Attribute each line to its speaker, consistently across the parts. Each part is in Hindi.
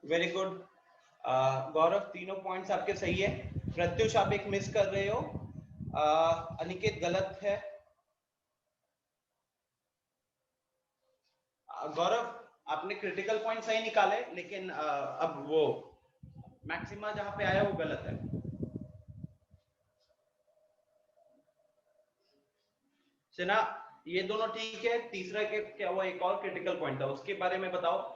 Speaker 1: वेरी गुड गौरव, तीनों पॉइंट्स आपके सही है। प्रत्युष आप एक मिस कर रहे हो, अनिकेत गलत है। गौरव आपने क्रिटिकल पॉइंट सही निकाले, लेकिन अब वो मैक्सिमा जहां पे आया वो गलत है। सिन्हा ये दोनों ठीक है, तीसरा के क्या हुआ, एक और क्रिटिकल पॉइंट था, उसके बारे में बताओ।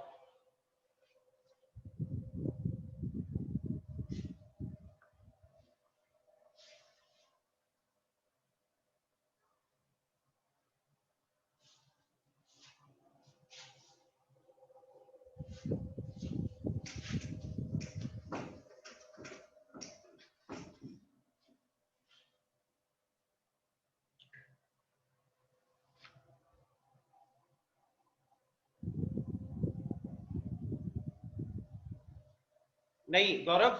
Speaker 1: नहीं गौरव,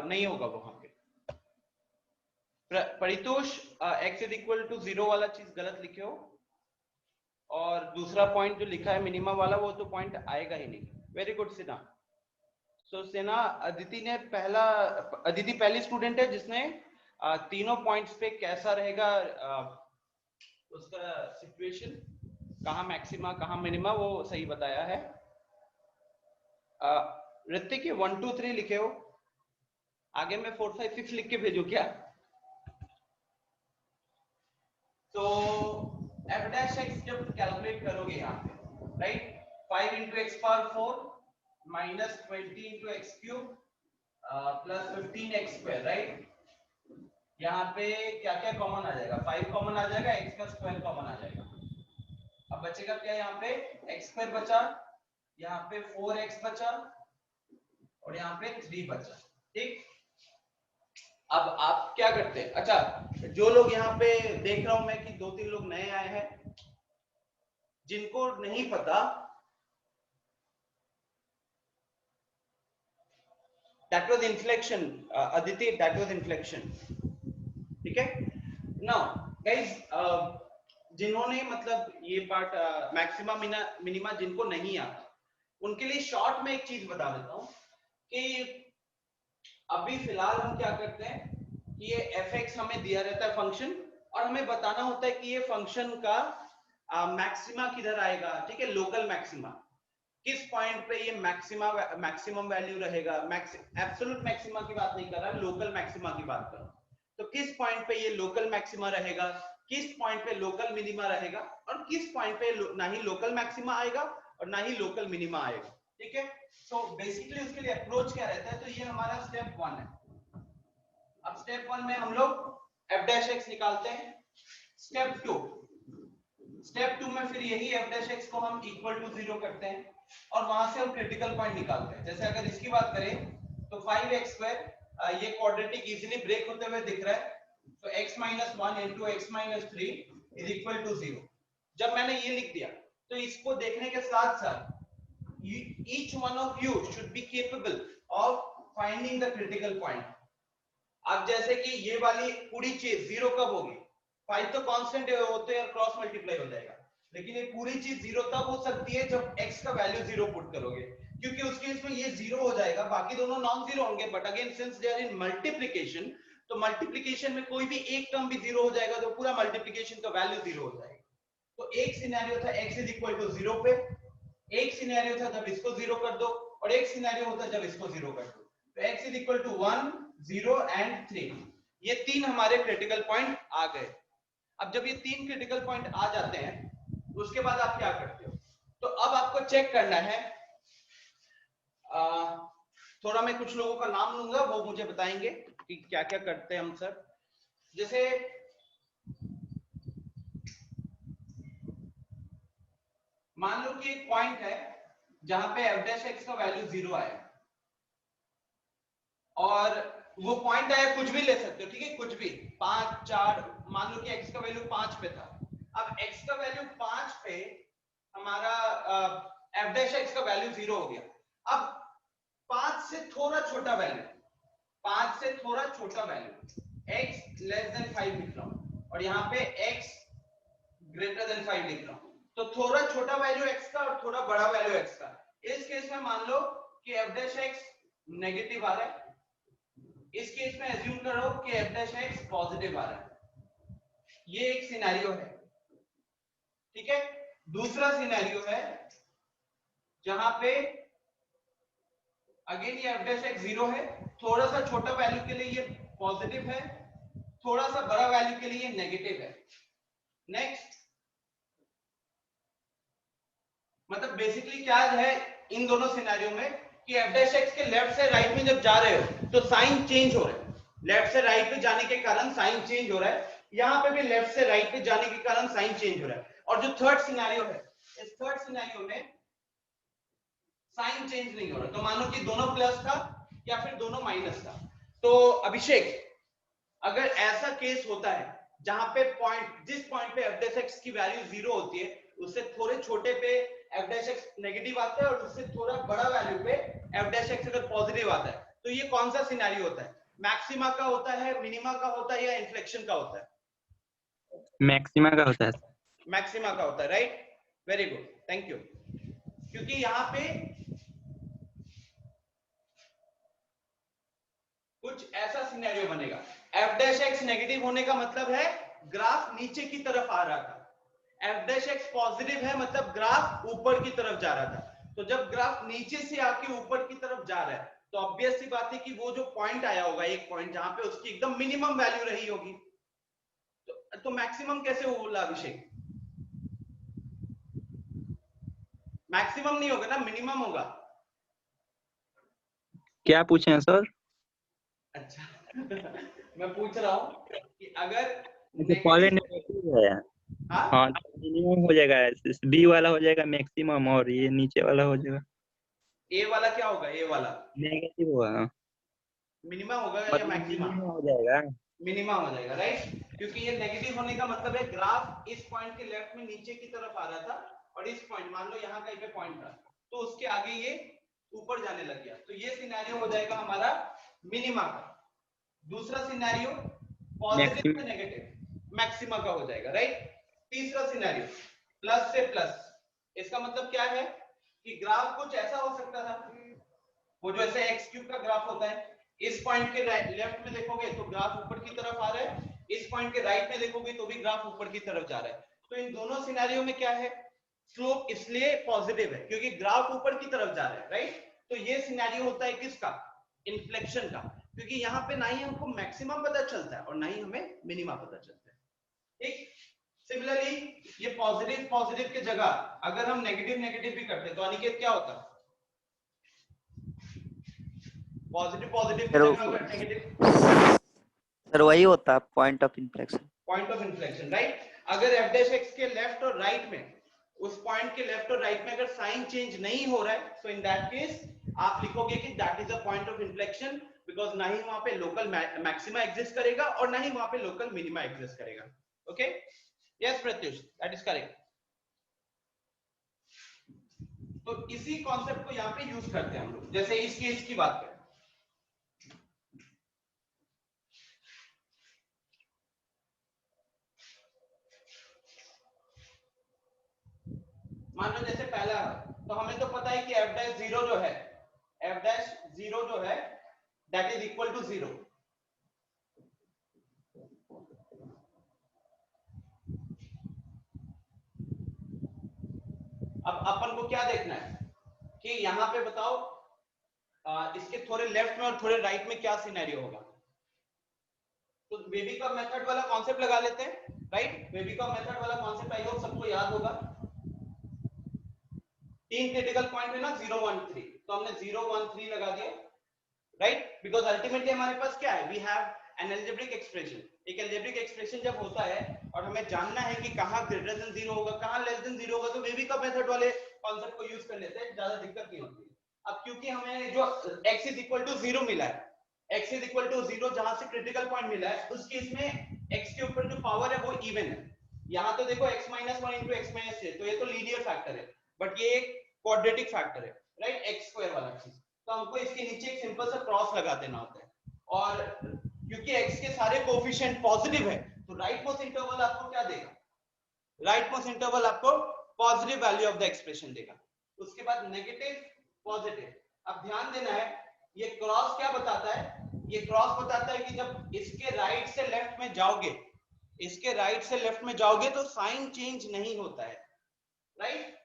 Speaker 1: नहीं होगा वहां पे। Paritosh, x is equal to 0 वाला चीज गलत लिखे हो, और दूसरा पॉइंट जो लिखा है मिनिमम वाला, वो तो पॉइंट आएगा ही नहीं। Very good Sinha. So Sinha, Aditi पहली स्टूडेंट है जिसने तीनों पॉइंट्स पे कैसा रहेगा उसका सिचुएशन, कहाँ मैक्सिमा कहाँ मिनिमा, वो सही बताया है। ऋतिक, 1 2 3 लिखे हो, आगे मैं 4 5 6 लिख के भेजू क्या? तो f डैश x जब कैलकुलेट करोगे यहाँ पे, right, 5 into x power 4 minus 20 into x cube plus 15 x square, right. यहाँ पे क्या क्या कॉमन आ जाएगा, 5 कॉमन आ जाएगा, x का स्क्वायर कॉमन आ जाएगा। अब बचेगा क्या, यहाँ पे एक्स स्क्वायर बचा, यहाँ पे 4x बचा, और यहाँ पे 3 बचा, ठीक। अब आप क्या करते हैं, अच्छा जो लोग यहाँ पे देख रहा हूं मैं कि 2 3 लोग नए आए हैं, जिनको नहीं पता, that was inflection, Aditi, that was inflection, ठीक है। नाउ गाइस, जिन्होंने मतलब ये पार्ट मैक्सिमा मिनिमा जिनको नहीं आता, उनके लिए शॉर्ट में एक चीज बता देता हूं कि अभी फिलहाल हम क्या करते हैं कि ये fx हमें दिया रहता है फंक्शन, और हमें बताना होता है कि ये फंक्शन का मैक्सिमा किधर आएगा, ठीक है, लोकल मैक्सिमा, किस पॉइंट पे ये मैक्सिमम वैल्यू रहेगा। एब्सोल्यूट मैक्सिमा की बात नहीं कर रहा, लोकल मैक्सिमा की बात कर रहा हूं। तो किस पॉइंट पे ये लोकल मैक्सिमा रहेगा, किस पॉइंट पे लोकल मिनिमा रहेगा, और किस पॉइंट पे ना ही लोकल मैक्सिमा आएगा और ना ही लोकल मिनिमा आएगा, ठीक है। तो बेसिकली उसके लिए अप्रोच क्या रहता है, तो ये हमारा स्टेप 1 है। अब स्टेप 1 में हम लोग f डैश x निकालते हैं। स्टेप 2 में फिर यही f डैश x को हम इक्वल टू 0 करते हैं, और वहां से हम क्रिटिकल पॉइंट निकालते हैं। जैसे अगर इसकी बात करें तो 5x स्क्वायर, ये क्वाड्रेटिक इजीली ब्रेक होते हुए दिख रहा है, तो x minus 1 into x minus 3 is equal to 0। जब मैंने ये लिख दिया, तो इसको देखने के साथ साथ each one of you should be capable of finding the critical point. अब जैसे कि ये वाली पूरी चीज जीरो कब होगी, 5 तो कांस्टेंट होते हैं, क्रॉस मल्टीप्लाई हो जाएगा, लेकिन ये पूरी चीज जीरो तब हो सकती है जब x का वैल्यू जीरो पुट करोगे, क्योंकि उस केस में ये जीरो हो जाएगा, बाकी दोनों नॉन जीरो होंगे, but again since they are in multiplication, तो मल्टीप्लिकेशन में कोई भी एक टर्म भी जीरो हो जाएगा तो पूरा मल्टीप्लिकेशन का वैल्यू जीरो हो जाएगा। तो एक सिनेरियो था x is equal to zero पे, एक सिनेरियो था जब इसको जीरो कर दो, और एक सिनेरियो होता है जब इसको जीरो कर दो। तो x is equal to 1, 0 and 3, ये तीन हमारे क्रिटिकल पॉइंट आ गए। अब जब ये तीन क्रिटिकल पॉइंट आ जाते हैं तो उसके बाद आप क्या करते हो, तो अब आपको चेक करना है, थोड़ा मैं कुछ लोगों का नाम लूंगा, वो मुझे बताएंगे कि क्या क्या करते हैं हम सर। जैसे मान लो कि एक पॉइंट है जहां पे f डैश x का वैल्यू जीरो आया, और वो पॉइंट आया, कुछ भी ले सकते हो, ठीक है, कुछ भी 5, 4, मान लो कि x का वैल्यू 5 पे था। अब x का वैल्यू 5 पे हमारा f डैश x का वैल्यू जीरो हो गया। अब 5 से थोड़ा छोटा वैल्यू, 5 से थोड़ा छोटा वैल्यू x लेस देन 5 लिख रहा हूं, और यहाँ पे x ग्रेटर देन 5 लिख रहा हूं। तो थोड़ा छोटा वैल्यू x का और थोड़ा बड़ा वैल्यू x का, इस केस में मान लो कि f डैश x नेगेटिव आ रहा है, इस केस में एज्यूम करो कि f डैश x पॉजिटिव आ रहा है। ये एक सिनेरियो है, ठीक है। दूसरा सिनेरियो है जहां पे अगेन ये f डैश x जीरो है, थोड़ा सा छोटा वैल्यू के लिए ये पॉजिटिव है, थोड़ा सा बड़ा वैल्यू के लिए ये नेगेटिव है। नेक्स्ट, मतलब बेसिकली क्या है इन दोनों सिनेरियो में कि f डैश x के लेफ्ट से राइट में जब जा रहे हो तो साइन चेंज हो रहा है, लेफ्ट से राइट पे जाने के कारण साइन चेंज हो रहा है, यहां पे भी लेफ्ट से राइट पे जाने के कारण साइन चेंज हो रहा है। और जो थर्ड सिनेरियो है, इस थर्ड सिनेरियो में साइन चेंज नहीं हो रहा, तो मान लो कि दोनों प्लस था या फिर दोनों माइनस था। तो अभिषेक, अगर ऐसा केस होता है जहां पे पॉइंट, जिस पॉइंट पे f डैश x की वैल्यू जीरो होती है, उससे थोड़े छोटे पे f डैश x नेगेटिव आता है, और उससे थोड़ा बड़ा वैल्यू पे f डैश x अगर पॉजिटिव आता है, तो ये कौन सा सिनेरियो होता है, मैक्सिमा का होता है, मिनिमा का होता है, या इन्फ्लेक्शन का होता है?
Speaker 2: मैक्सिमा का होता है।
Speaker 1: मैक्सिमा का होता है, right, very good, thank you. क्योंकि यहाँ पे कुछ ऐसा सिनेरियो बनेगा, f डैश x नेगेटिव होने का मतलब है ग्राफ नीचे की तरफ आ रहा था, f डैश x पॉजिटिव है मतलब ग्राफ ऊपर की तरफ जा रहा था। तो जब ग्राफ नीचे से आके ऊपर की तरफ जा रहा है तो ऑब्वियस सी बात है कि वो जो पॉइंट आया होगा, एक पॉइंट जहां पे उसकी एकदम मिनिमम वैल्यू रही होगी, तो मैक्सिमम कैसे बोला अभिषेक? मैक्सिमम नहीं होगा ना, मिनिमम होगा।
Speaker 2: क्या पूछे हैं सर?
Speaker 1: अच्छा मैं पूछ रहा हूँ कि अगर
Speaker 2: पहले
Speaker 1: नेगेटिव,
Speaker 2: नेगेटिव है।
Speaker 1: हाँ,
Speaker 2: हाँ, तो मिनिमम हो जाएगा, बी वाला हो जाएगा मैक्सिमम, और ये नीचे वाला हो जाएगा
Speaker 1: ए वाला क्या होगा, ए वाला
Speaker 2: नेगेटिव होगा,
Speaker 1: मिनिमा होगा या
Speaker 2: मतलब
Speaker 1: मैक्सिमा?
Speaker 2: मिनिमम हो जाएगा।
Speaker 1: मिनिमा हो जाएगा, राइट, क्योंकि ये नेगेटिव होने का मतलब है ग्राफ इस पॉइंट के लेफ्ट में नीचे की तरफ आ रहा था, और इस पॉइंट, मान लो यहाँ कहीं पे पॉइंट था, तो उसके आगे ये ऊपर जाने लग गया, तो ये सिनेरियो हो जाएगा हमारा मिनिमा का। दूसरा सिनेरियो पॉजिटिव
Speaker 2: मैक्सिमम
Speaker 1: से नेगेटिव, मैक्सिमा का हो जाएगा, राइट। तीसरा सिनेरियो प्लस से प्लस, इसका मतलब क्या है कि ग्राफ कुछ ऐसा हो सकता था, वो जो ऐसे एक्स क्यूब का ग्राफ होता है, इस पॉइंट के लेफ्ट में देखोगे तो ग्राफ ऊपर की तरफ आ रहा है, इस पॉइंट के राइट में देखोगे तो भी ग्राफ ऊपर की तरफ जा रहा है। तो इन दोनों सिनेरियो में क्या है, स्लोप इसलिए पॉजिटिव है क्योंकि ग्राफ ऊपर की तरफ जा रहा है, राइट। तो ये सिनेरियो होता है किसका, इन्फ्लेक्शन का, क्योंकि यहाँ पे ना ही हमको मैक्सिमम पता चलता है और ना ही हमें मिनिमा पता चलता है, ठीक। सिमिलरली ये पॉजिटिव पॉजिटिव की जगह अगर हम नेगेटिव नेगेटिव भी करते तो अनिकेत क्या होता, पॉजिटिव पॉजिटिव की जगह अगर नेगेटिव,
Speaker 3: सर वही होता है point of inflection.
Speaker 1: Point of inflection, right. अगर f डैश x के लेफ्ट और राइट में, उस पॉइंट के लेफ्ट और राइट में अगर साइन चेंज नहीं हो रहा है, सो इन दैट केस आप लिखोगे कि that is a point of inflection, because ना ही वहां पे लोकल मैक्सिमा एग्जिस्ट करेगा और ना ही वहां पे लोकल मिनिमा एग्जिस्ट करेगा। Okay, yes Pratyush, that is correct. तो इसी कॉन्सेप्ट को यहाँ पे यूज करते हैं हम लोग। जैसे इस केस की बात करें, मान लो जैसे पहला, तो हमें तो पता है कि f डैश जीरो जो है, f डैश जीरो जो है that is equal to zero. अब अपन को क्या देखना है कि यहाँ पे बताओ इसके थोड़े लेफ्ट में और थोड़े राइट में क्या सिनेरियो होगा। तो बेबीकॉम मेथड वाला कॉन्सेप्ट लगा लेते हैं, राइट। बेबीकॉम मेथड वाला कॉन्सेप्ट आई होप सबको याद होगा। तीन क्रिटिकल पॉइंट है ना, 0 1 3, तो हमने 0 1 3 लगा दिया, राइट। बिकॉज अल्टीमेटली हमारे पास क्या है, we have an algebraic expression. एक अलजेब्रिक एक्सप्रेशन जब होता है और हमें जानना है कि कहां ग्रेटर देन 0 होगा, कहां लेस देन 0 होगा, तो बेबीकॉम मेथड वाले कॉन्सेप्ट को यूज कर लेते हैं, ज्यादा दिक्कत नहीं होती है। अब क्योंकि हमें जो x इज इक्वल टू 0 मिला है, x इज इक्वल टू 0 जहां से क्रिटिकल पॉइंट मिला है, उस केस में x के ऊपर जो पावर है वो इवन है। यहाँ तो देखो x minus 1 into x minus 6, तो ये तो लीनियर फैक्टर है, बट ये एक क्वाड्रेटिक फैक्टर है, राइट, एक्स स्क्वायर वाला चीज। तो हमको इसके नीचे एक सिंपल सा क्रॉस लगा देना होता है, और क्योंकि x के सारे कोफिशिएंट पॉजिटिव है, तो राइट मोस्ट इंटरवल आपको क्या देगा, राइट मोस्ट इंटरवल आपको positive value of the expression देगा। उसके बाद नेगेटिव, पॉजिटिव। अब ध्यान देना है, ये क्रॉस क्या बताता है, ये क्रॉस बताता है कि जब इसके राइट से लेफ्ट में जाओगे, इसके राइट से लेफ्ट में जाओगे तो साइन चेंज नहीं होता है, राइट।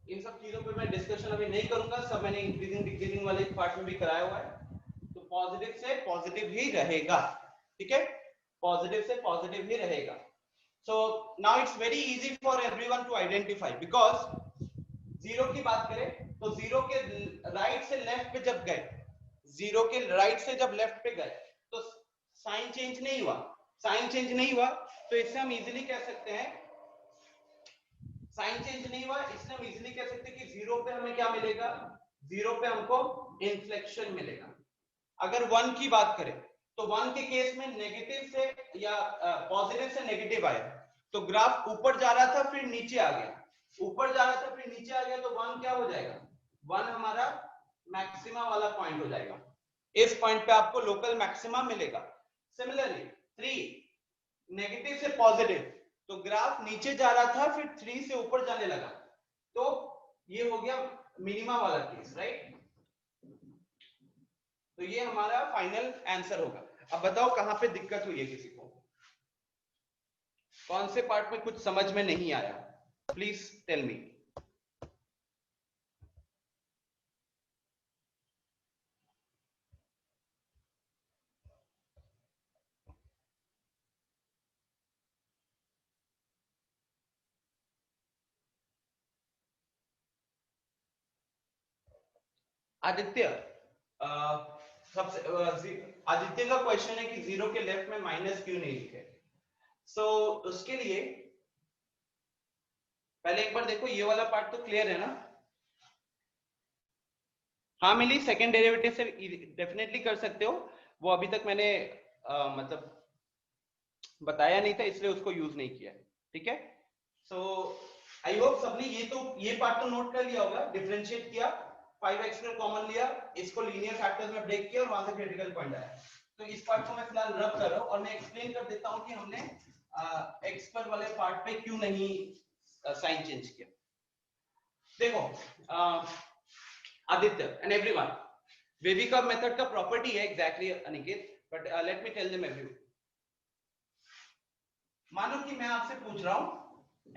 Speaker 1: इन सब चीजों पे मैं डिस्कशन अभी नहीं करूंगा, सब मैंने इंक्रीजिंग डिक्रीजिंग वाले पार्ट में भी कराया हुआ है। तो पॉजिटिव से पॉजिटिव ही रहेगा, ठीक है, पॉजिटिव से पॉजिटिव ही रहेगा। So now it's very easy for everyone to identify, because zero की बात करें तो जीरो के राइट से लेफ्ट पे जब गए, जीरो के राइट से जब लेफ्ट पे गए तो साइन चेंज नहीं हुआ, साइन चेंज नहीं हुआ, तो इससे हम इजीली कह सकते हैं, साइन चेंज नहीं हुआ, इससे हम इजीली कह सकते हैं कि जीरो पे हमें क्या मिलेगा, जीरो पे हमको इन्फ्लेक्शन मिलेगा। अगर वन की बात करें तो वन के केस में नेगेटिव से या पॉजिटिव से नेगेटिव आया, तो ग्राफ ऊपर जा रहा था फिर नीचे आ गया, ऊपर जा रहा था फिर नीचे आ गया, तो वन क्या हो जाएगा, वन हमारा मैक्सिमा वाला पॉइंट हो जाएगा। इस पॉइंट पे आपको लोकल मैक्सिमा मिलेगा। सिमिलरली थ्री, नेगेटिव से पॉजिटिव, तो ग्राफ नीचे जा रहा था फिर थ्री से ऊपर जाने लगा, तो ये हो गया मिनिमा वाला केस, राइट। तो ये हमारा फाइनल आंसर होगा। अब बताओ कहां पे दिक्कत हुई है किसी को, कौन से पार्ट में कुछ समझ में नहीं आया, प्लीज टेल मी। आदित्य, सबसे आदित्य का क्वेश्चन है कि जीरो के लेफ्ट में माइनस क्यों नहीं लिखे। सो उसके लिए पहले एक बार देखो, ये वाला पार्ट तो क्लियर है ना। हाँ मिली, सेकेंड डेरिवेटिव से डेफिनेटली कर सकते हो, वो अभी तक मैंने मतलब बताया नहीं था, इसलिए उसको यूज नहीं किया, ठीक है। सो आई होप सबने ये पार्ट तो नोट कर लिया होगा। डिफरेंशिएट किया, 5x कॉमन लिया, इसको लीनियर फैक्टर्स में ब्रेक किया और वहां से क्रिटिकल पॉइंट आया। तो इस पार्ट को मैं फिलहाल रब कर रहा हूं और मैं एक्सप्लेन कर देता हूं कि हमने x स्क्वायर वाले पार्ट पे क्यों नहीं साइन चेंज किया। देखो आदित्य एंड एवरीवन, बेबीकॉम मेथड का प्रॉपर्टी है exactly Aniket, but let me tell them everyone. मानो कि मैं आपसे पूछ रहा हूं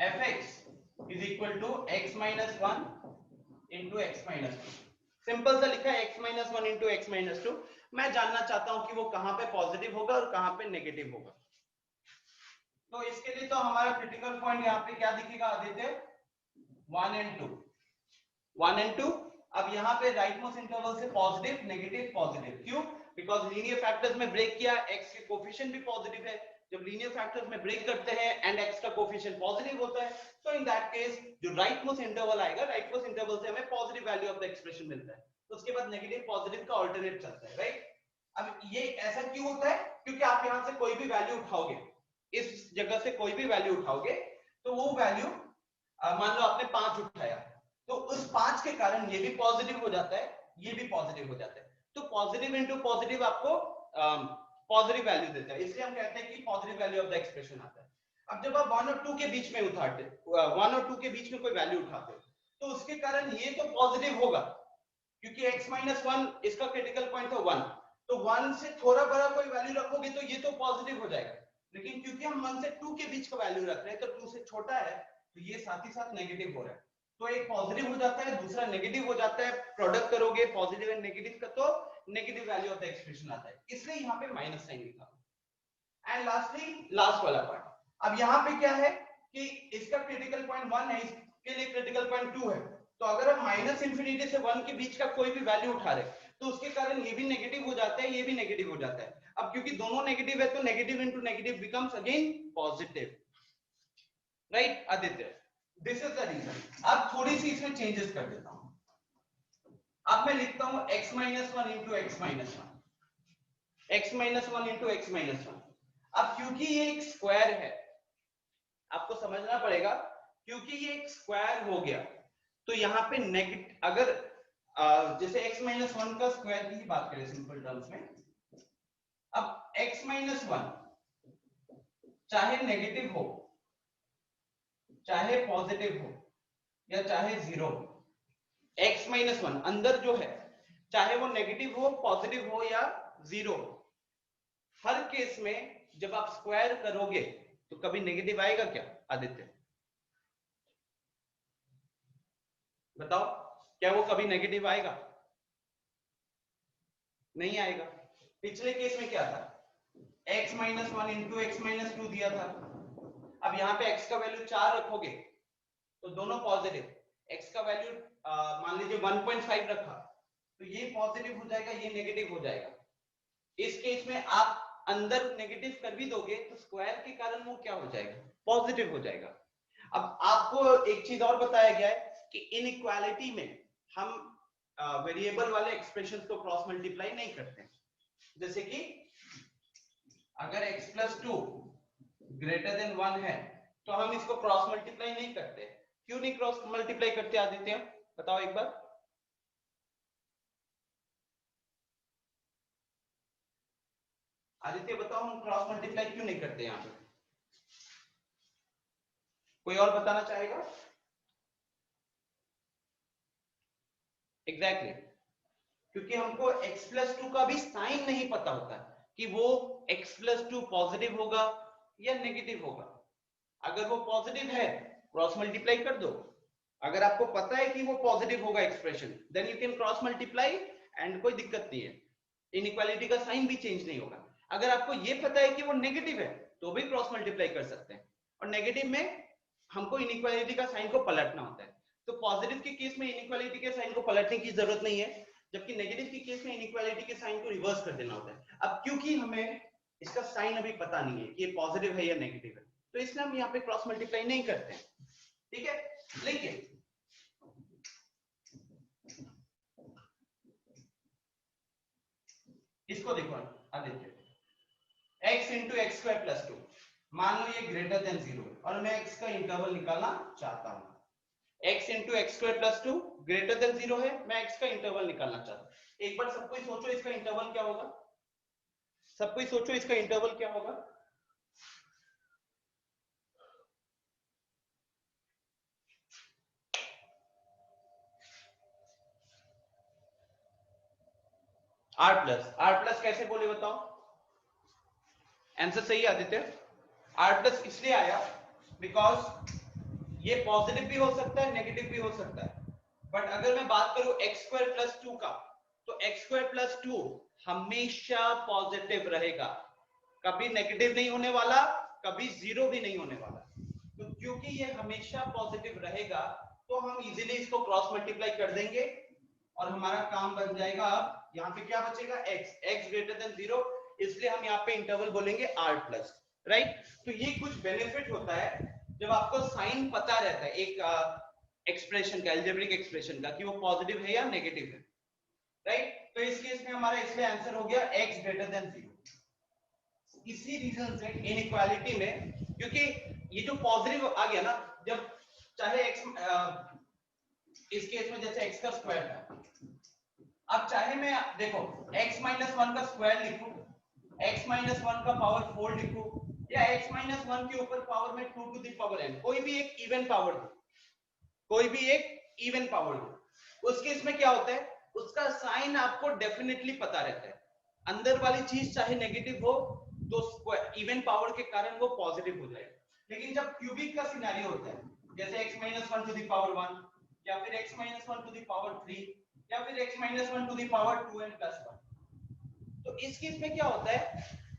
Speaker 1: fx is equal to x minus 1 into x minus 2, simple सा लिखा है x minus 1 into x minus 2। मैं जानना चाहता हूं कि वो कहां पे पॉजिटिव होगा और कहां पे नेगेटिव होगा। तो इसके लिए तो हमारा क्रिटिकल पॉइंट यहाँ पे क्या दिखेगा आदित्य, 1 and 2, 1 and 2। अब यहाँ पे राइट मोस्ट इंटरवल से पॉजिटिव नेगेटिव पॉजिटिव, क्यों, बिकॉज लीनियर फैक्टर्स में ब्रेक किया, x के कोफिशिएंट भी पॉजिटिव है, जब लीनियर फैक्टर्स में ब्रेक करते हैं एंड x का कोफिशिएंट पॉजिटिव होता है, तो इन दैट केस जो राइट मोस्ट इंटरवल आएगा, राइट मोस्ट इंटरवल से हमें positive value of the expression मिलता है, तो उसके बाद नेगेटिव पॉजिटिव का अल्टरनेट चलता है, राइट। अब ये ऐसा क्यों होता है, क्योंकि आप यहां से कोई भी वैल्यू उठाओगे, इस जगह से कोई भी वैल्यू उठाओगे, तो वो वैल्यू मान लो आपने 5 उठाया, तो उस 5 के कारण ये भी पॉजिटिव हो जाता है, ये भी पॉजिटिव हो जाता है, तो पॉजिटिव इंटू पॉजिटिव आपको पॉजिटिव वैल्यू देता है, इसलिए हम कहते हैं कि positive value of the expression आता है। अब जब आप 1 और 2 के बीच में उठाते, 1 और 2 के बीच में कोई वैल्यू उठाते हो, तो उसके कारण ये तो पॉजिटिव होगा, क्योंकि x - 1 इसका क्रिटिकल पॉइंट था 1, तो 1 से थोड़ा बड़ा कोई वैल्यू रखोगे तो ये तो पॉजिटिव हो जाएगा, लेकिन क्योंकि हम 1 से 2 के बीच का वैल्यू रख रहे हैं, तो 2 से छोटा है, तो ये साथ ही साथ नेगेटिव हो रहा है, तो एक पॉजिटिव हो जाता है, दूसरा नेगेटिव हो जाता है, प्रोडक्ट करोगे पॉजिटिव एंड नेगेटिव का तो negative value of the expression आता है, इसलिए यहाँ पे माइनस साइन लिखा। एंड लास्टली लास्ट वाला पार्ट, अब यहाँ पे क्या है कि इसका क्रिटिकल पॉइंट 1 है, इसके लिए क्रिटिकल पॉइंट 2 है, तो अगर हम माइनस इंफिनिटी से 1 के बीच का कोई भी वैल्यू उठा रहे तो उसके कारण ये भी नेगेटिव हो जाता है, ये भी नेगेटिव हो जाता है। अब क्योंकि दोनों नेगेटिव है तो negative into negative becomes again positive, right Aditya? This is the reason. अब थोड़ी सी इसमें चेंजेस कर देता हूं, अब मैं लिखता हूं x - 1 into x - 1, x - 1 into x - 1। अब क्योंकि ये एक स्क्वायर है, आपको समझना पड़ेगा, क्योंकि ये एक स्क्वायर हो गया, तो यहाँ पे नेगेटिव, अगर जैसे x - 1 का स्क्वायर की ही बात करें सिंपल टर्म्स में, अब x - 1 चाहे नेगेटिव हो, चाहे पॉजिटिव हो, या चाहे जीरो हो, x - 1 अंदर जो है, चाहे वो नेगेटिव हो, पॉजिटिव हो या जीरो हो, हर केस में जब आप स्क्वायर करोगे तो कभी नेगेटिव आएगा क्या आदित्य? बताओ, क्या वो कभी नेगेटिव आएगा? नहीं आएगा। पिछले केस में क्या था, x - 1 इंटू x - 2 दिया था, अब यहाँ पे x का वैल्यू 4 रखोगे तो दोनों पॉजिटिव, x का वैल्यू मान लीजिए 1.5 रखा, तो ये पॉजिटिव हो जाएगा, ये नेगेटिव हो जाएगा। इस केस में आप अंदर नेगेटिव कर भी दोगे तो स्क्वायर के कारण वो क्या हो जाएगा, पॉजिटिव हो जाएगा। अब आपको एक चीज और बताया गया है कि इनइक्वालिटी में हम वेरिएबल वाले एक्सप्रेशंस को क्रॉस मल्टीप्लाई नहीं करते, जैसे कि अगर x + 2 ग्रेटर देन 1 है तो हम इसको क्रॉस मल्टीप्लाई नहीं करते। क्यों नहीं क्रॉस मल्टीप्लाई करते आदित्य, बताओ एक बार? आदित्य बताओ, हम क्रॉस मल्टीप्लाई क्यों नहीं करते यहाँ पे? कोई और बताना चाहेगा? एग्जैक्टली क्योंकि हमको x + 2 का भी साइन नहीं पता होता कि वो x + 2 पॉजिटिव होगा या नेगेटिव होगा। अगर वो पॉजिटिव है क्रॉस मल्टीप्लाई कर दो, अगर आपको पता है कि वो पॉजिटिव होगा expression, then you can cross multiply and कोई दिक्कत नहीं है, इनइक्वालिटी का साइन भी चेंज नहीं होगा। अगर आपको ये पता है कि वो नेगेटिव है तो भी क्रॉस मल्टीप्लाई कर सकते हैं, और नेगेटिव में हमको इनइक्वालिटी का साइन को पलटना होता है, तो पॉजिटिव के केस में इनइक्वालिटी के साइन को पलटने की जरूरत नहीं है, जबकि नेगेटिव के केस में इनइक्वालिटी के साइन को रिवर्स कर देना होता है। अब क्योंकि हमें इसका साइन अभी पता नहीं है कि ये पॉजिटिव है या नेगेटिव है, तो इसलिए हम यहाँ पे क्रॉस मल्टीप्लाई नहीं करते हैं, ठीक है? लेकिन इसको देखो Aditya, x into x square plus 2, मान लो ये ग्रेटर देन 0 और मैं x का इंटरवल निकालना चाहता हूं। x into x square plus 2 greater than 0 है, मैं x का इंटरवल निकालना चाहता हूं। एक बार सब कोई सोचो इसका इंटरवल क्या होगा, सब कोई सोचो इसका इंटरवल क्या होगा? r प्लस कैसे बोले बताओ? आंसर सही है आदित्य? r+ इसलिए आया बिकॉज ये पॉजिटिव भी हो सकता है, नेगेटिव भी हो सकता है, बट अगर मैं बात करूं x² + 2 का, तो x² + 2 हमेशा पॉजिटिव रहेगा, कभी नेगेटिव नहीं होने वाला, कभी जीरो भी नहीं होने वाला। तो क्योंकि ये हमेशा पॉजिटिव रहेगा तो हम इजीली इसको क्रॉस मल्टीप्लाई कर देंगे और हमारा काम बन जाएगा। अब यहाँ पे क्या बचेगा, x ग्रेटर देन 0, इसलिए हम यहाँ पे इंटरवल बोलेंगे r+, राइट? तो ये कुछ बेनिफिट होता है जब आपको साइन पता रहता है एक एक्सप्रेशन का, अलजेब्रिक एक्सप्रेशन का, कि वो पॉजिटिव है या नेगेटिव है, राइट? तो इस केस में हमारा इसलिए आंसर हो गया x ग्रेटर देन 0। इसी रीजन से इनइक्वालिटी में, क्योंकि ये जो पॉजिटिव आ गया ना, जब चाहे x इस केस में जैसे x का स्क्वायर था, अब चाहे मैं देखो x माइनस 1 का स्क्वायर लिखूं, x माइनस 1 का पावर 4 लिखूं, या x माइनस 1 के ऊपर पावर में 2 टू द पावर n, कोई भी एक इवन पावर दो, कोई भी एक इवन पावर दो, उस केस में क्या होता है, उसका साइन आपको डेफिनेटली पता रहता है, अंदर वाली चीज चाहे नेगेटिव हो तो इवन पावर के कारण वो पॉजिटिव हो जाएगा। लेकिन जब क्यूबिक का सिनेरियो होता है, जैसे x minus 1 to the power 1, या फिर x minus 1 to the power 3, या फिर x minus 1 to the power 2n plus 1, तो इस केस में क्या होता है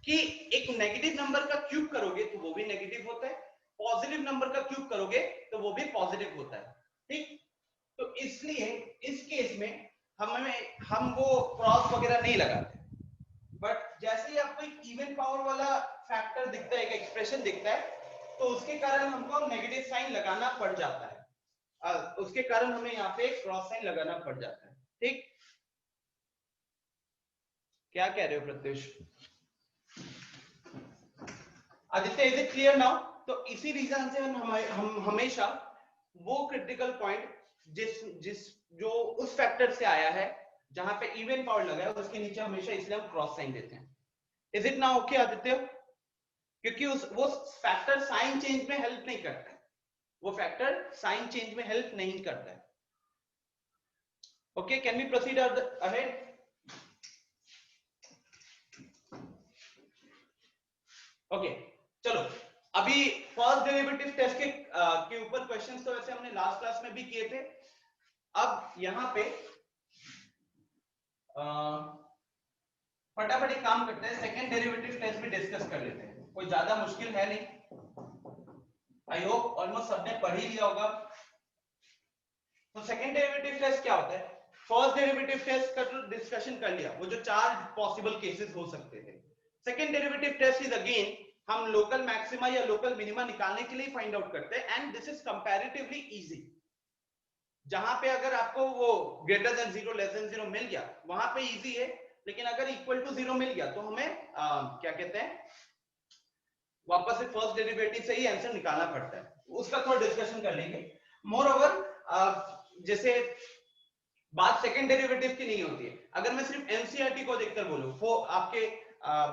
Speaker 1: कि एक नेगेटिव नंबर का क्यूब करोगे तो वो भी नेगेटिव होता है, पॉजिटिव नंबर का क्यूब करोगे तो वो भी पॉजिटिव होता है, ठीक। तो इसलिए इस केस में हम वो क्रॉस वगैरह नहीं लगाते, बट जैसे ही आपको एक इवन पावर वाला फैक्टर दिखता है, एक एक्सप्रेशन दिखता है, तो उसके कारण हमको नेगेटिव साइन लगाना पड़ जाता है, उसके कारण हमें यहाँ पे क्रॉस साइन लगाना पड़ जाता है, ठीक। क्या कह रहे हो Pratyush? Aditya, is it clear now? तो इसी रीजन से हम हमेशा वो क्रिटिकल पॉइंट जिस जो उस फैक्टर से आया है जहां पे इवन पावर लगा है उसके नीचे हमेशा इसलिए हम क्रॉस साइन देते हैं। Is it now okay Aditya? क्योंकि वो फैक्टर साइन चेंज में हेल्प नहीं करता है, वो फैक्टर साइन चेंज में हेल्प नहीं करता है। Okay, can we proceed ahead? Okay, चलो अभी फर्स्ट डेरिवेटिव टेस्ट के ऊपर क्वेश्चंस तो वैसे हमने लास्ट क्लास में भी किए थे। अब यहाँ पे फटाफट एक काम करते हैं, सेकंड डेरिवेटिव टेस्ट भी डिस्कस कर लेते हैं, कोई ज्यादा मुश्किल है नहीं, आई होप ऑलमोस्ट सबने पढ़ ही लिया होगा। तो सेकंड डेरिवेटिव टेस्ट क्या होता है? फर्स्ट डेरिवेटिव टेस्ट का तो डिस्कशन कर लिया, वो जो 4 पॉसिबल केसेस हो सकते थे। Second derivative test is again हम लोकल मैक्सिमा या लोकल मिनिमा निकालने के लिए फाइंड आउट करते हैं, and this is comparatively easy. जहां पे अगर आपको वो ग्रेटर देन 0 लेस देन 0 मिल गया वहां पे इजी है, लेकिन अगर इक्वल टू 0 मिल गया तो हमें क्या कहते हैं, वापस से फर्स्ट डेरिवेटिव से ही आंसर निकालना पड़ता है, उसका थोड़ा डिस्कशन कर लेंगे। मोर ओवर जैसे बात सेकंड डेरिवेटिव की नहीं होती है, अगर मैं सिर्फ एनसीईआरटी को देखकर बोलूं, वो आपके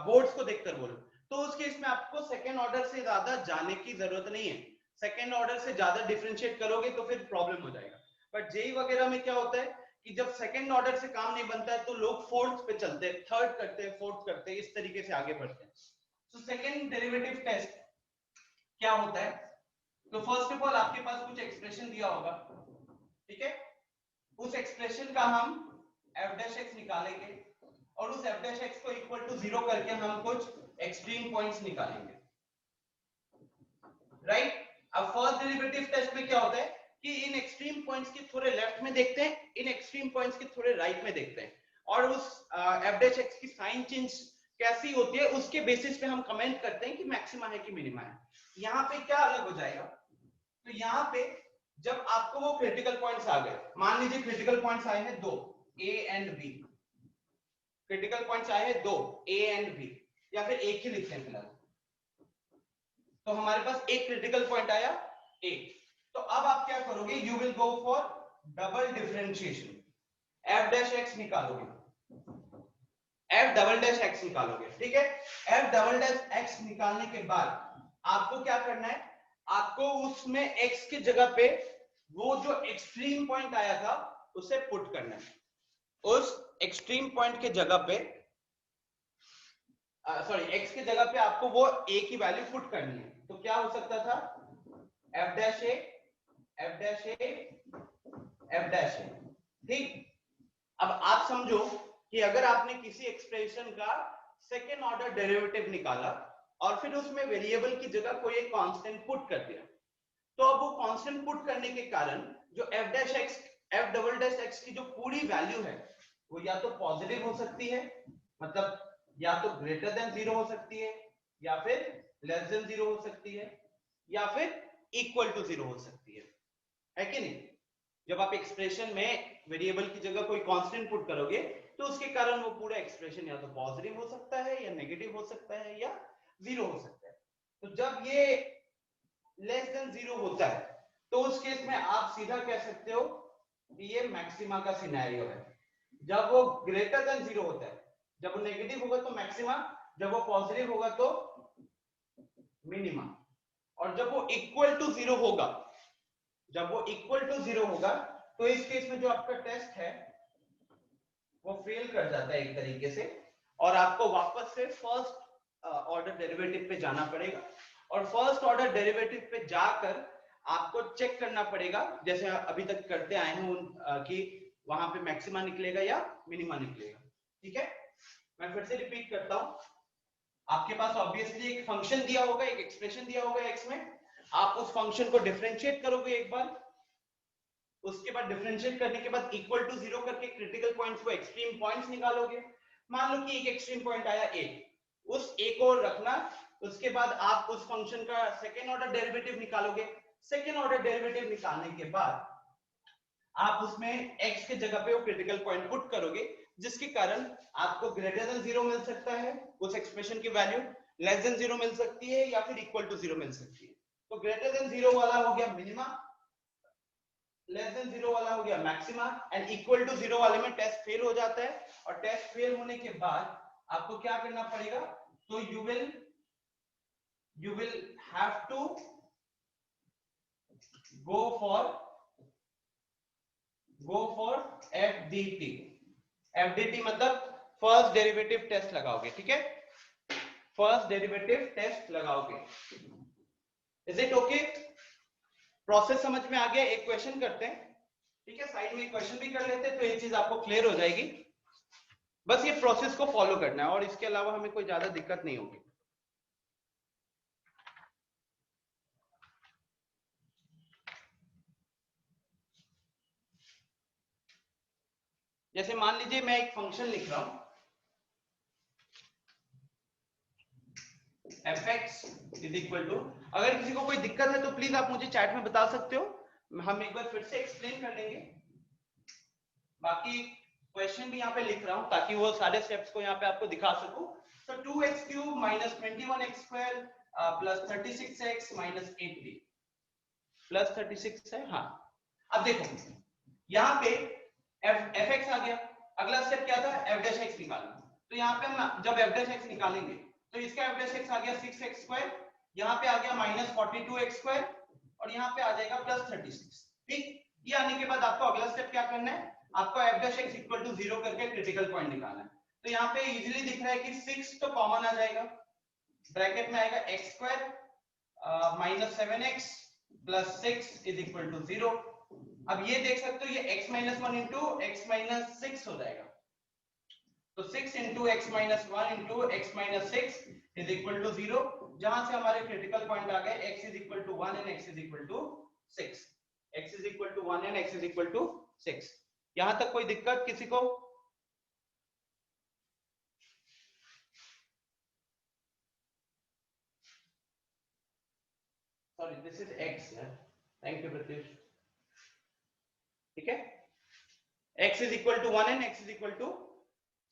Speaker 1: बोर्ड्स को देखकर बोलूं, तो उस केस में आपको सेकंड ऑर्डर से ज्यादा जाने की जरूरत नहीं है। सेकंड ऑर्डर से ज्यादा डिफरेंशिएट करोगे तो फिर प्रॉब्लम हो जाएगा। बट जेई वगैरह में क्या होता है कि जब सेकंड ऑर्डर से काम नहीं बनता है तो लोग फोर्थ पे चलते हैं, थर्ड करते हैं, फोर्थ करते हैं, इस तरीके से आगे बढ़ते हैं। तो सेकंड डेरिवेटिव टेस्ट क्या होता है? तो फर्स्ट ऑफ ऑल आपके पास कुछ एक्सप्रेशन दिया होगा, ठीक है, उस एक्सप्रेशन का हम f डैश x निकालेंगे और उस f डैश x को इक्वल टू 0 करके हम कुछ एक्सट्रीम पॉइंट्स निकालेंगे, राइट। अब फर्स्ट डेरिवेटिव टेस्ट में क्या होता है कि इन एक्सट्रीम पॉइंट्स के थोड़े लेफ्ट में देखते हैं, इन एक्सट्रीम पॉइंट्स के थोड़े राइट में देखते हैं, और उस f डैश x की साइन चेंज कैसी होती है उसके बेसिस पे हम कमेंट करते हैं कि मैक्सिमा है कि मिनिमा है। यहाँ पे क्या अलग हो जाएगा, तो यहाँ पे जब आपको वो क्रिटिकल पॉइंट्स आ गए, मान लीजिए क्रिटिकल पॉइंट्स आए हैं 2 a and b, critical points आए हैं 2 a एंड b, या फिर एक ही लिखते हैं फिलहाल, तो हमारे पास एक क्रिटिकल पॉइंट आया a, तो अब आप क्या करोगे, you will go for double differentiation, f dash x निकालोगे, f डबल डैश x निकालोगे, ठीक है। f डबल डैश x निकालने के बाद आपको क्या करना है, आपको उसमें x की जगह पे वो जो एक्सट्रीम पॉइंट आया था उसे पुट करना है, उस एक्सट्रीम पॉइंट के जगह पे सॉरी x की जगह पे आपको वो a की वैल्यू पुट करनी है। तो क्या हो सकता था, f dash a, f dash a, f dash a, ठीक। अब आप समझो कि अगर आपने किसी एक्सप्रेशन का सेकेंड ऑर्डर डेरिवेटिव निकाला और फिर उसमें वेरिएबल की जगह कोई एक कांस्टेंट पुट कर दिया, तो अब वो कांस्टेंट पुट करने के कारण जो f dash x, f double dash x की जो पूरी वैल्यू है वो या तो पॉजिटिव हो सकती है, मतलब या तो ग्रेटर देन 0 हो सकती है, या फिर लेस देन 0 हो सकती है, या फिर इक्वल टू 0 हो सकती है कि नहीं। जब आप एक्सप्रेशन में वेरिएबल की जगह कोई कांस्टेंट पुट करोगे तो उसके कारण वो पूरा एक्सप्रेशन या तो पॉजिटिव हो सकता है, या नेगेटिव हो सकता है, या 0 हो सकता है। तो जब ये लेस देन 0 होता है तो उस केस में आप सीधा कह सकते हो कि ये मैक्सिमा का सिनेरियो है। जब वो ग्रेटर देन 0 होता है, जब वो नेगेटिव होगा तो मैक्सिमा, जब वो पॉजिटिव होगा तो मिनिमा, और जब वो इक्वल टू 0 होगा, जब वो इक्वल टू 0 होगा तो इस केस में जो आपका टेस्ट है वो फेल कर जाता है एक तरीके से, और आपको वापस से फर्स्ट ऑर्डर डेरिवेटिव पे जाना पड़ेगा। और फर्स्ट ऑर्डर डेरिवेटिव पे जाकर आपको चेक करना पड़ेगा, जैसे अभी तक करते आए हैं कि वहां पे मैक्सिमा निकलेगा या मिनिमा निकलेगा। ठीक है, मैं फिर से रिपीट करता हूं। आपके पास ऑब्वियसली एक फंक्शन दिया होगा, एक एक्सप्रेशन दिया होगा एक्स में, आप उस फंक्शन को डिफरेंशिएट करोगे एक बार, उसके बाद डिफरेंशिएट करने के बाद इक्वल टू 0 करके क्रिटिकल पॉइंट्स को एक्सट्रीम पॉइंट्स निकालोगे। मान लो कि एक एक्सट्रीम पॉइंट आया a, उस a को रखना, उसके बाद आप उस फंक्शन का सेकेंड ऑर्डर डेरिवेटिव निकालोगे। सेकेंड ऑर्डर डेरिवेटिव निकालने के बाद आप उसमें x के जगह पे वो क्रिटिकल पॉइंट पुट करोगे, जिसके कारण आपको ग्रेटर देन 0 मिल सकता है, उस एक्सप्रेशन की वैल्यू लेस देन 0 मिल सकती है, या फिर इक्वल टू 0 मिल सकती है। तो ग्रेटर देन 0 वाला हो गया मिनिमा, लेस देन 0 वाला हो गया मैक्सिमा, एंड इक्वल टू 0 वाले में टेस्ट फेल हो जाता है। और टेस्ट फेल होने के बाद आपको क्या करना पड़ेगा, तो you will have to go for FDT। FDT मतलब फर्स्ट डेरिवेटिव टेस्ट लगाओगे। ठीक है, फर्स्ट डेरिवेटिव टेस्ट लगाओगे। Is it okay? प्रोसेस समझ में आ गया? एक क्वेश्चन करते हैं, ठीक है, साइड में क्वेश्चन भी कर लेते हैं, तो ये चीज आपको क्लियर हो जाएगी। बस ये प्रोसेस को फॉलो करना है और इसके अलावा हमें कोई ज्यादा दिक्कत नहीं होगी। जैसे मान लीजिए मैं एक फंक्शन लिख रहा हूं fx इज इक्वल टू, अगर किसी को कोई दिक्कत है तो प्लीज आप मुझे चैट में बता सकते हो, हम एक बार फिर से एक्सप्लेन कर देंगे। बाकी क्वेश्चन भी यहाँ पे लिख रहा हूं ताकि वो सारे स्टेप्स को यहाँ पे आपको दिखा सकूं। तो 2x cube minus 21x square plus 36x minus 80 plus 36 है। हाँ, अब देखो यहाँ पे fx आ गया, अगला स्टेप क्या था, f डैश x निकालना। तो यहाँ पे हम जब f डैश x निकालेंगे तो इसका f डैश x आ गया 6x स्क्वायर, यहाँ पे आ गया माइनस 42x स्क्वायर, और यहाँ पे आ जाएगा प्लस 36। ठीक, ये आने के बाद आपको अगला स्टेप क्या करना है, आपको f dash x equal to 0 करके क्रिटिकल पॉइंट निकालना है। तो यहाँ पे इजीली दिख रहा है कि 6 तो कॉमन आ जाएगा, ब्रैकेट में आएगा x square minus 7x plus 6 is equal to 0। अब ये देख सकते हो ये x minus 1 into x minus 6 हो जाएगा। तो 6 into x minus 1 into x minus 6 is equal to 0, जहां से हमारे क्रिटिकल पॉइंट आ गए x is equal to 1 and x is equal to 6। x is equal to 1 and x is equal to 6। यहां तक कोई दिक्कत किसी को? सॉरी, दिस इज x यार, थैंक यू प्रत्युष। ठीक है, x is equal to 1 and x is equal to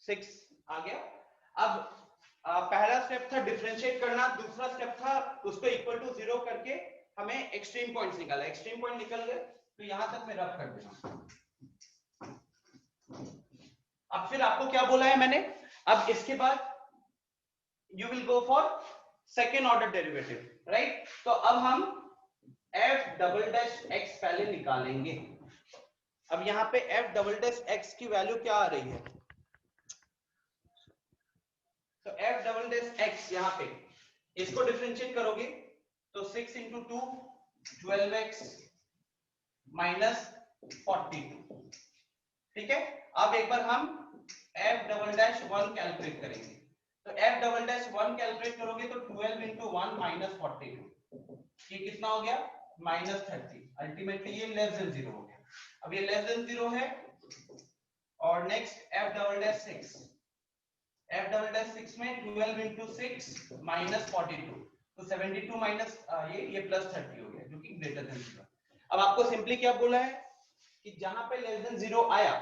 Speaker 1: 6 आ गया। अब पहला स्टेप था डिफरेंशिएट करना, दूसरा स्टेप था उसको इक्वल टू 0 करके हमें एक्सट्रीम पॉइंट्स निकाला। एक्सट्रीम पॉइंट निकल गए तो यहां तक मैं रफ कर देना। अब फिर आपको क्या बोला है मैंने, अब इसके बाद you will go for second order derivative, right. तो अब हम f डबल डैश x पहले निकालेंगे। अब यहाँ पे f डबल डैश x की वैल्यू क्या आ रही है, तो f डबल डैश x यहाँ पे इसको डिफरेंशिएट करोगे तो 6 इंटू 2 12x माइनस 42। ठीक है, अब एक बार हम f डबल डैश 1 कैलकुलेट करेंगे। तो f डबल डैश 1 कैलकुलेट करोगे तो 12 इंटू 1 माइनस 42, ये कितना हो गया माइनस 30। अल्टीमेटली ये लेस देन 0 हो गया। अब ये लेस देन 0 है, और next f double dash 6, f double dash 6 में 12 इंटू 6 माइनस 42, तो 72 माइनस ये प्लस 30 हो गया, जो कि ग्रेटर देन 0। अब आपको सिंपली क्या बोला है कि जहां पे लेस देन 0 आया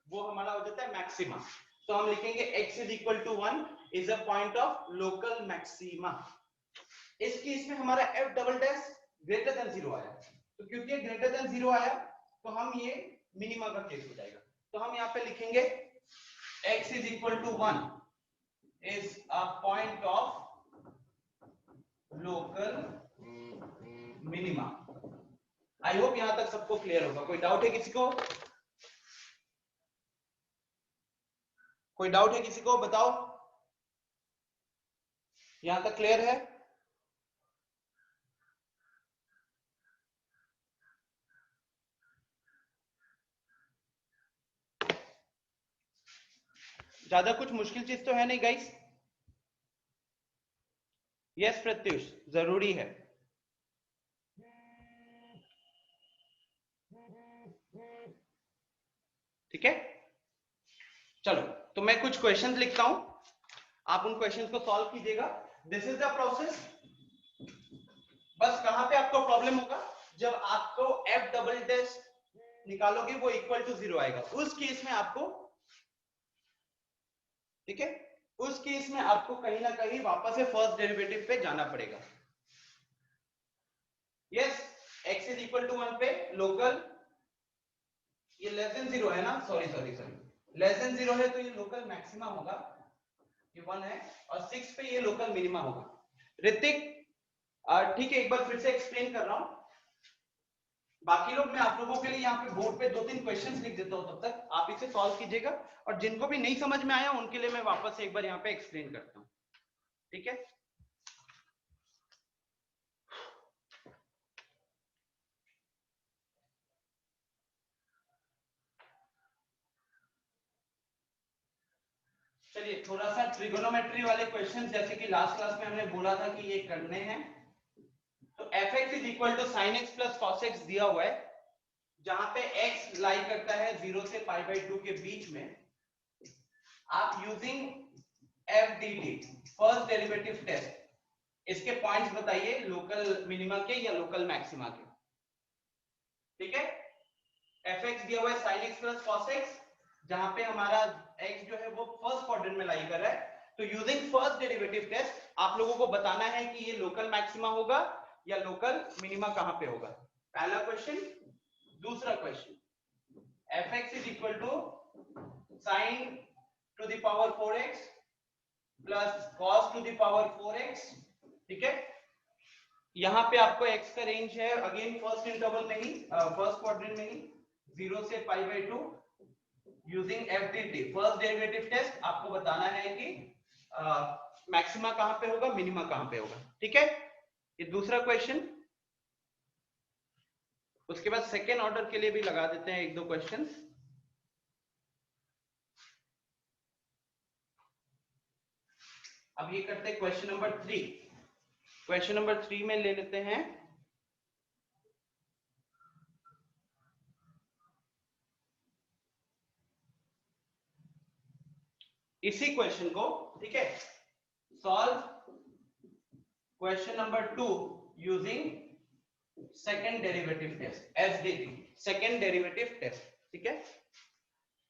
Speaker 1: वो हमारा हो जाता है मैक्सिमा। तो हम लिखेंगे x is equal to 1 is a point of local maxima. इस केस में हमारा f double dash greater than 0 आया, तो क्योंकि ग्रेटर देन 0 आया तो हम ये मिनिमा का केस हो जाएगा। तो हम यहाँ पे लिखेंगे x is equal to 1 is a point of local minima. I hope यहां तक सबको क्लियर होगा। कोई डाउट है किसी को? कोई डाउट है किसी को? बताओ, यहां तक क्लियर है? ज्यादा कुछ मुश्किल चीज तो है नहीं गाइस? यस प्रत्युष, जरूरी है। ठीक है, चलो तो मैं कुछ क्वेश्चंस लिखता हूं, आप उन क्वेश्चंस को सॉल्व कीजिएगा। This is the process. बस कहां पे आपको प्रॉब्लम होगा, जब आपको f डबल डैश निकालोगे वो इक्वल टू 0 आएगा, उस केस में आपको, ठीक है, उस केस में आपको कहीं ना कहीं वापस से फर्स्ट डेरिवेटिव पे जाना पड़ेगा। Yes, x is equal to 1 पे लोकल, ये लेस देन 0 है ना, सॉरी लेस देन 0 है तो ये लोकल मैक्सिमा होगा, ये 1 है, और 6 पे ये लोकल मिनिमा होगा। ऋतिक ठीक है, एक बार फिर से एक्सप्लेन कर रहा हूं। बाकी लोग, मैं आप लोगों के लिए यहाँ पे बोर्ड पे 2-3 क्वेश्चंस लिख देता हूं, तब तक आप इसे सॉल्व कीजिएगा, और जिनको भी नहीं समझ में आया उनके लिए मैं वापस से एक बार यहाँ पे एक्सप्लेन करता हूँ। ठीक है, चलिए थोड़ा सा ट्रिगोनोमेट्री वाले क्वेश्चंस, जैसे कि लास्ट क्लास में हमने बोला था कि ये करने हैं। तो fx is equal to sin x plus cos x दिया हुआ है, जहां पे x लाई करता है 0 से π/2 के बीच में। आप using f dt first derivative test, इसके पॉइंट्स बताइए लोकल मिनिमा के या लोकल मैक्सिमा के। ठीक है, fx दिया हुआ है sin x plus cos x, जहां पे हमारा x जो है वो फर्स्ट क्वाड्रेंट में लाई कर रहा है। तो यूजिंग फर्स्ट डेरिवेटिव टेस्ट आप लोगों को बताना है कि ये लोकल मैक्सिमा होगा या लोकल मिनिमा कहां पे होगा। पहला क्वेश्चन। दूसरा question, fx is equal to sin to the power 4x plus cos to the power 4x। ठीक है, यहां पे आपको x का रेंज है अगेन फर्स्ट इंटरवल में ही, फर्स्ट क्वाड्रेंट में ही, 0 से π/2। Using f dt first derivative test आपको बताना है कि मैक्सिमा कहां पे होगा, मिनिमा कहां पे होगा। ठीक है, ये दूसरा क्वेश्चन। उसके बाद सेकेंड ऑर्डर के लिए भी लगा देते हैं 1-2 क्वेश्चन। अब ये करते हैं क्वेश्चन नंबर 3। क्वेश्चन नंबर 3 में ले लेते हैं इसी क्वेश्चन को। ठीक है, solve question number 2 using second derivative test, SDT second derivative test. ठीक है,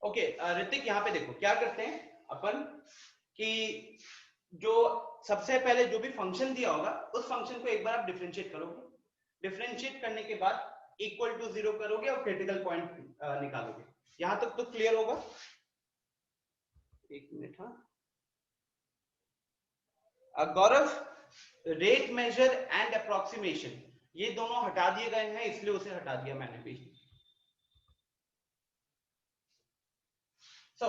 Speaker 1: ओके ऋतिक, यहाँ पे देखो क्या करते हैं अपन, कि जो सबसे पहले जो भी फंक्शन दिया होगा उस फंक्शन को एक बार आप डिफरेंशिएट करोगे। डिफरेंशिएट करने के बाद इक्वल टू 0 करोगे और क्रिटिकल पॉइंट निकालोगे। यहां तक तो क्लियर होगा? एक मिनट। हाँ गौरव, रेट मेजर एंड अप्रोक्सीमेशन ये दोनों हटा दिए गए हैं, इसलिए उसे हटा दिया मैंने भी। सो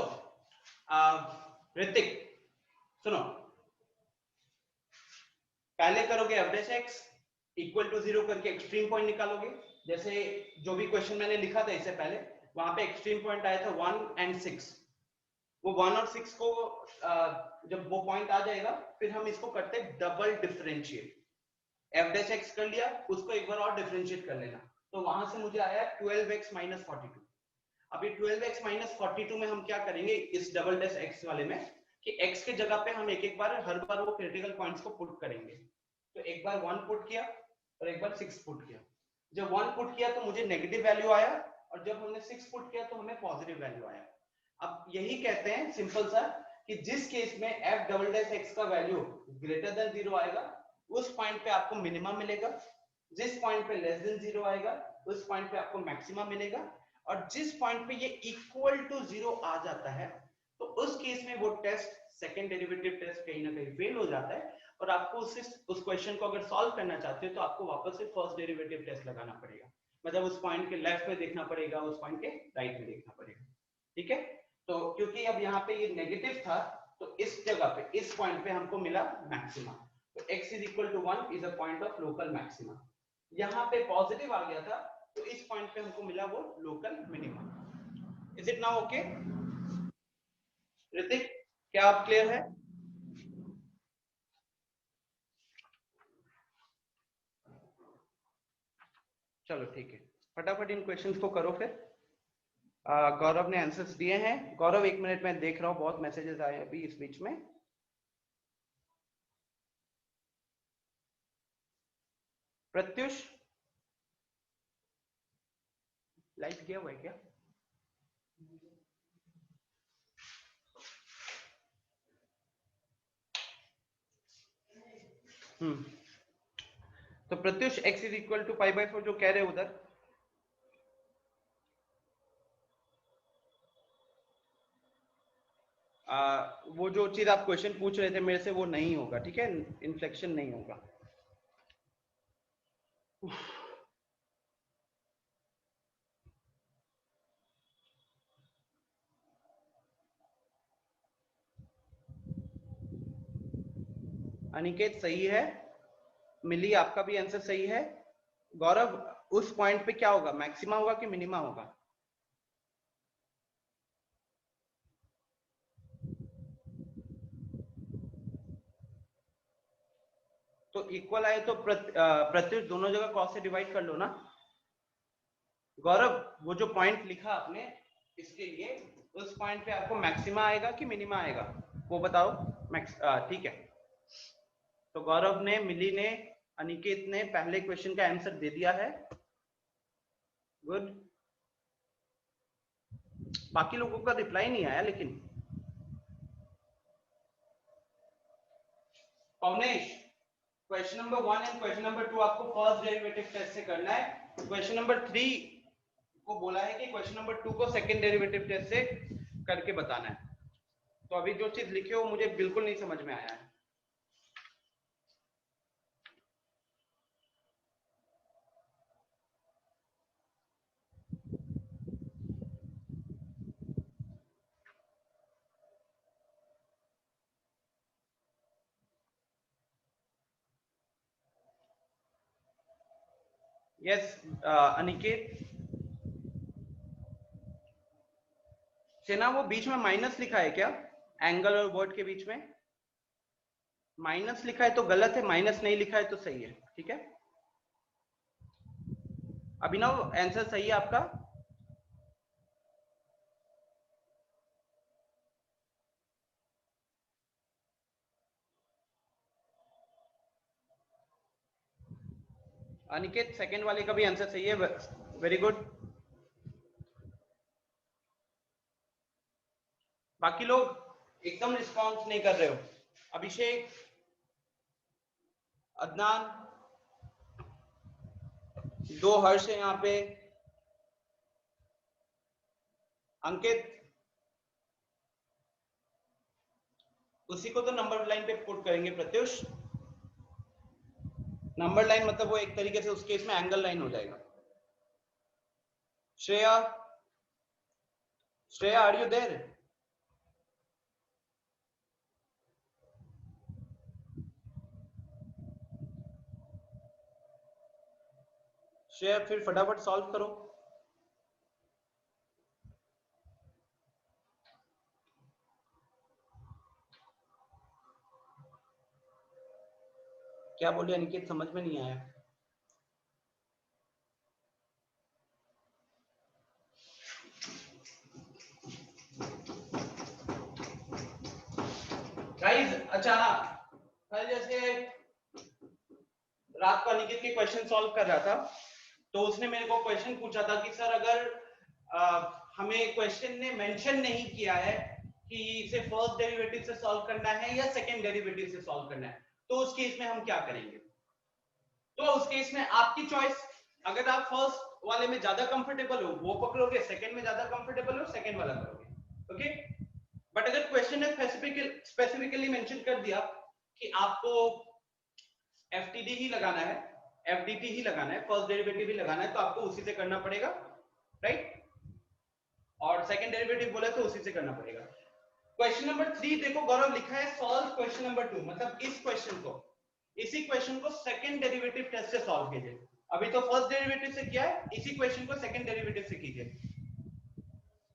Speaker 1: ऋतिक सुनो, पहले करोगे एवरेज एक्स इक्वल टू 0 करके एक्सट्रीम पॉइंट निकालोगे। जैसे जो भी क्वेश्चन मैंने लिखा था इससे पहले, वहां पे एक्सट्रीम पॉइंट आया था 1 और 6। वो 1 और 6 को जब वो पॉइंट आ जाएगा फिर हम इसको करते हैं double differentiate. F dash x कर लिया, उसको एक बार और डिफरेंशिएट कर लेना, तो वहां से मुझे आया 12x माइनस 42। अब ये 12x माइनस 42 में हम क्या करेंगे इस डबल डैश एक्स वाले में, कि x के जगह पे हम एक बार हर बार वो क्रिटिकल पॉइंट्स को पुट करेंगे। तो एक बार 1 पुट किया और एक बार 6 पुट किया। जब 1 पुट किया तो मुझे नेगेटिव वैल्यू आया, और जब हमने 6 पुट किया तो हमें पॉजिटिव वैल्यू आया। अब यही कहते हैं सिंपल सा, कि जिस केस में f डबल डैश एक्स का वैल्यू ग्रेटर देन 0 आएगा उस पॉइंट पे आपको मिनिमम मिलेगा, जिस पॉइंट पे लेस देन 0 आएगा उस पॉइंट पे आपको मैक्सिमा मिलेगा, और जिस पॉइंट पे ये इक्वल टू 0 आ जाता है तो उस केस में वो टेस्ट सेकंड डेरिवेटिव टेस्ट कहीं ना कहीं फेल हो जाता है, और आपको उस क्वेश्चन को अगर सॉल्व करना चाहते हो तो आपको वापस से फर्स्ट डेरिवेटिव टेस्ट लगाना पड़ेगा, मतलब उस पॉइंट के लेफ्ट में देखना पड़ेगा, उस पॉइंट के राइट में देखना पड़ेगा। ठीक है, तो क्योंकि अब यहाँ पे ये नेगेटिव था तो इस जगह पे इस पॉइंट पे हमको मिला मैक्सिमा, तो x is equal to 1 is a point of local maxima. यहाँ पे पॉजिटिव आ गया था तो इस पॉइंट पे हमको मिला वो local minimum. Is it now okay Hrithik, क्या आप क्लियर है? चलो ठीक है, फटाफट इन क्वेश्चंस को करो फिर। गौरव ने आंसर्स दिए हैं। गौरव 1 मिनट में देख रहा हूँ, बहुत मैसेजेस आए अभी इस बीच में। प्रत्युष लाइट गया हुआ है क्या? तो Pratyush x is equal to pi by 4 जो कह रहे हो उधर, वो जो चीज आप क्वेश्चन पूछ रहे थे मेरे से वो नहीं होगा, ठीक है, इन्फ्लेक्शन नहीं होगा। अनिकेत सही है, मिली आपका भी आंसर सही है। गौरव उस पॉइंट पे क्या होगा, मैक्सिमा होगा कि मिनिमा होगा? तो इक्वल आए तो प्रत्युष दोनों जगह कॉस से डिवाइड कर लो ना। गौरव वो जो पॉइंट लिखा आपने इसके लिए, उस पॉइंट पे आपको मैक्सिमा आएगा कि मिनिमा आएगा वो बताओ। ठीक है, तो गौरव ने, मिली ने, अनिकेत ने पहले क्वेश्चन का आंसर दे दिया है। गुड, बाकी लोगों का रिप्लाई नहीं आया लेकिन। Pavnesh, question number 1 and question number 2 आपको फर्स्ट डेरिवेटिव टेस्ट से करना है। क्वेश्चन नंबर 3 को बोला है कि क्वेश्चन नंबर 2 को सेकंड डेरिवेटिव टेस्ट से करके बताना है। तो अभी जो चीज लिखे हो मुझे बिल्कुल नहीं समझ में आया है। यस अनिकेत, सेना वो बीच में माइनस लिखा है क्या, एंगल और वर्ड के बीच में माइनस लिखा है तो गलत है, माइनस नहीं लिखा है तो सही है। ठीक है, अभिनव आंसर सही है आपका। अनिकेत सेकंड वाले का भी आंसर सही है, वेरी गुड। बाकी लोग एकदम रिस्पॉन्स नहीं कर रहे हो। अभिषेक, अदनान, 2 हर्ष है यहाँ पे, अंकित, उसी को तो नंबर लाइन पे पुट करेंगे प्रत्युष। नंबर लाइन मतलब वो एक तरीके से उस केस में एंगल लाइन हो जाएगा। Shreya, Shreya are you there? Shreya फिर फटाफट सॉल्व करो। क्या बोले अनिकेत, समझ में नहीं आया। गाइस अच्छा, कल जैसे रात को अनिकेत के क्वेश्चन सॉल्व कर रहा था तो उसने मेरे को क्वेश्चन पूछा था कि सर अगर हमें क्वेश्चन ने मेंशन नहीं किया है कि इसे फर्स्ट डेरिवेटिव से सॉल्व करना है या सेकंड डेरिवेटिव से सॉल्व करना है, तो उस केस में हम क्या करेंगे। तो उस केस में आपकी चॉइस, अगर आप फर्स्ट वाले में ज्यादा कंफर्टेबल हो वो पकड़ोगे, सेकंड में ज्यादा कंफर्टेबल हो सेकंड वाला करोगे। ओके, बट अगर क्वेश्चन ने स्पेसिफिकली मेंशन कर दिया कि आपको एफटीडी ही लगाना है, एफडीटी ही लगाना है, फर्स्ट डेरिवेटिव ही लगाना है, तो आपको उसी से करना पड़ेगा, राइट? और सेकंड डेरिवेटिव बोला तो उसी से करना पड़ेगा। क्वेश्चन नंबर 3 देखो गौरव, लिखा है सॉल्व क्वेश्चन नंबर 2, मतलब इस क्वेश्चन को, इसी क्वेश्चन को सेकंड डेरिवेटिव टेस्ट से सॉल्व कीजिए। अभी तो फर्स्ट डेरिवेटिव से किया है, इसी क्वेश्चन को सेकंड डेरिवेटिव से कीजिए।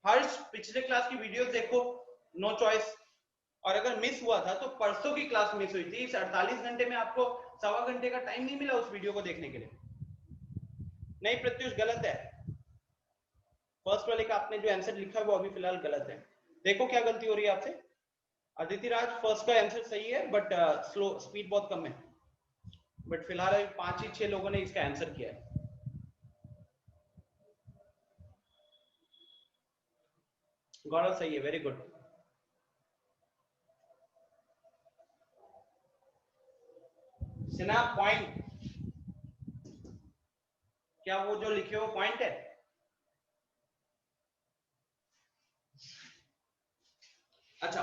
Speaker 1: हर्ष पिछले क्लास की वीडियोस देखो, नो चॉइस, और अगर मिस हुआ था तो परसों की क्लास मिस हुई थी, इस 48 घंटे में आपको सवा घंटे का टाइम नहीं मिला उस वीडियो को देखने के लिए। नहीं प्रत्युष, गलत है, फर्स्ट वाले का आपने जो आंसर लिखा है वो अभी फिलहाल गलत है। देखो क्या गलती हो रही है आपसे। अदिति राज, फर्स्ट का आंसर सही है बट स्लो, स्पीड बहुत कम है, बट फिलहाल अभी 5 ही 6 लोगों ने इसका आंसर किया है। गौरव सही है, वेरी गुड। सिन्हा पॉइंट, क्या वो जो लिखे हो पॉइंट है? अच्छा,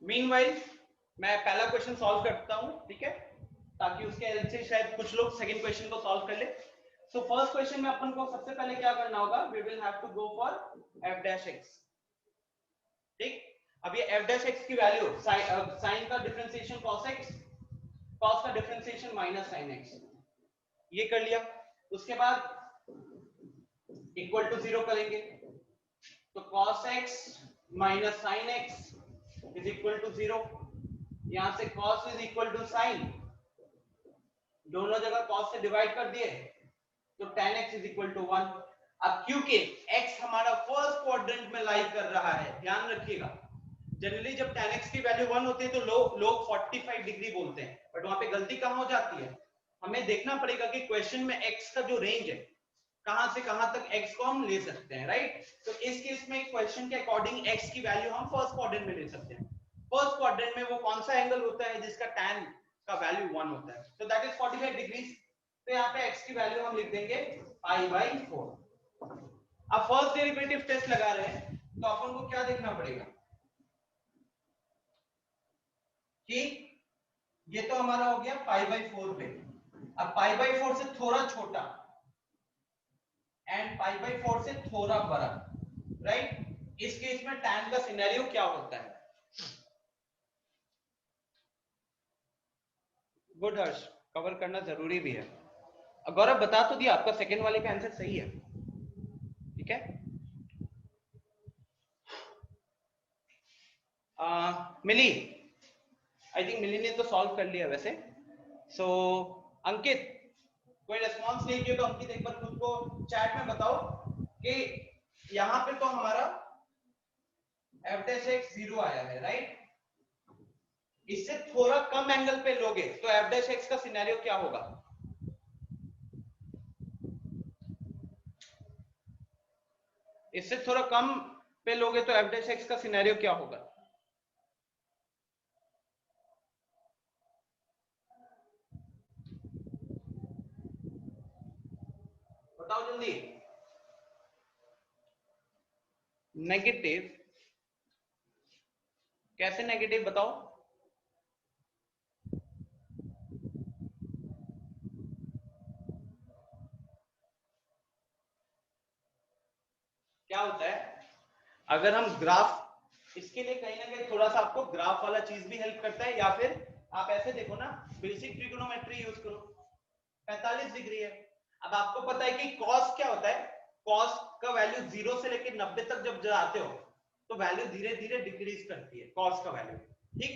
Speaker 1: मीनवाइल मैं पहला क्वेश्चन सॉल्व करता हूं, ठीक है, ताकि उसके हेल्प से शायद कुछ लोग सेकंड क्वेश्चन को सॉल्व कर ले। सो फर्स्ट क्वेश्चन में अपन को सबसे पहले क्या करना होगा, we will have to go for f dash x, ठीक। अब ये एफ डैश एक्स की वैल्यू, साइन का डिफरेंशिएशन cos x, cos का डिफरेंशिएशन माइनस sin x, ये कर लिया। उसके बाद इक्वल टू 0 करेंगे, तो cos x minus sin x is equal to 0। यहां से cos is equal to sin, दोनों जगह cos से डिवाइड कर दिए, तो tan x is equal to 1। अब क्योंकि x हमारा फर्स्ट क्वाड्रेंट में लाई कर रहा है, ध्यान रखिएगा, जनरली जब tan x की वैल्यू 1 होती है तो लोग 45 डिग्री बोलते हैं, बट वहां पे गलती कहां हो जाती है, हमें देखना पड़ेगा कि क्वेश्चन में x का जो रेंज है, कहां से कहां तक x को हम ले सकते हैं, राइट? तो इस केस में क्वेश्चन के अकॉर्डिंग x की वैल्यू हम फर्स्ट क्वाड्रेंट में ले सकते हैं। फर्स्ट क्वाड्रेंट में वो कौन सा एंगल होता है जिसका tan का वैल्यू 1 होता है, तो दैट इज 45 डिग्रीज। तो यहाँ पे x की वैल्यू हम लिख देंगे π/4। अब फर्स्ट डेरिवेटिव टेस्ट लगा रहे हैं, तो अपन को क्या देखना पड़ेगा कि ये तो हमारा हो गया π/4 पे, अब π/4 से थोड़ा छोटा एंड π/4 से थोड़ा बड़ा, राइट? इस केस में tan का सिनेरियो क्या होता है? गुड हर्ष, कवर करना जरूरी भी है। गौरव बता तो दिया, आपका सेकंड वाले का आंसर सही है, ठीक है। मिली, आई थिंक मिली ने तो सॉल्व कर लिया वैसे। सो अंकित, कोई रेस्पॉन्स नहीं किया तो अंकित एक बार खुद को चैट में बताओ कि यहां पे तो हमारा f dash x 0 आया है, राइट? इससे थोड़ा कम एंगल पे लोगे तो f dash x का सिनेरियो क्या होगा? इससे थोड़ा कम पे लोगे तो f dash x का सिनेरियो क्या होगा? बताओ जल्दी। नेगेटिव, कैसे नेगेटिव बताओ? क्या होता है अगर हम ग्राफ, इसके लिए कहीं ना कहीं थोड़ा सा आपको ग्राफ वाला चीज भी हेल्प करता है, या फिर आप ऐसे देखो ना, बेसिक ट्रिगोनोमेट्री यूज करो, 45 डिग्री है। अब आपको पता है कि cos क्या होता है, cos का वैल्यू 0 से लेकर 90 तक जब जाते हो तो वैल्यू धीरे धीरे डिक्रीज करती है, cos का वैल्यू, ठीक।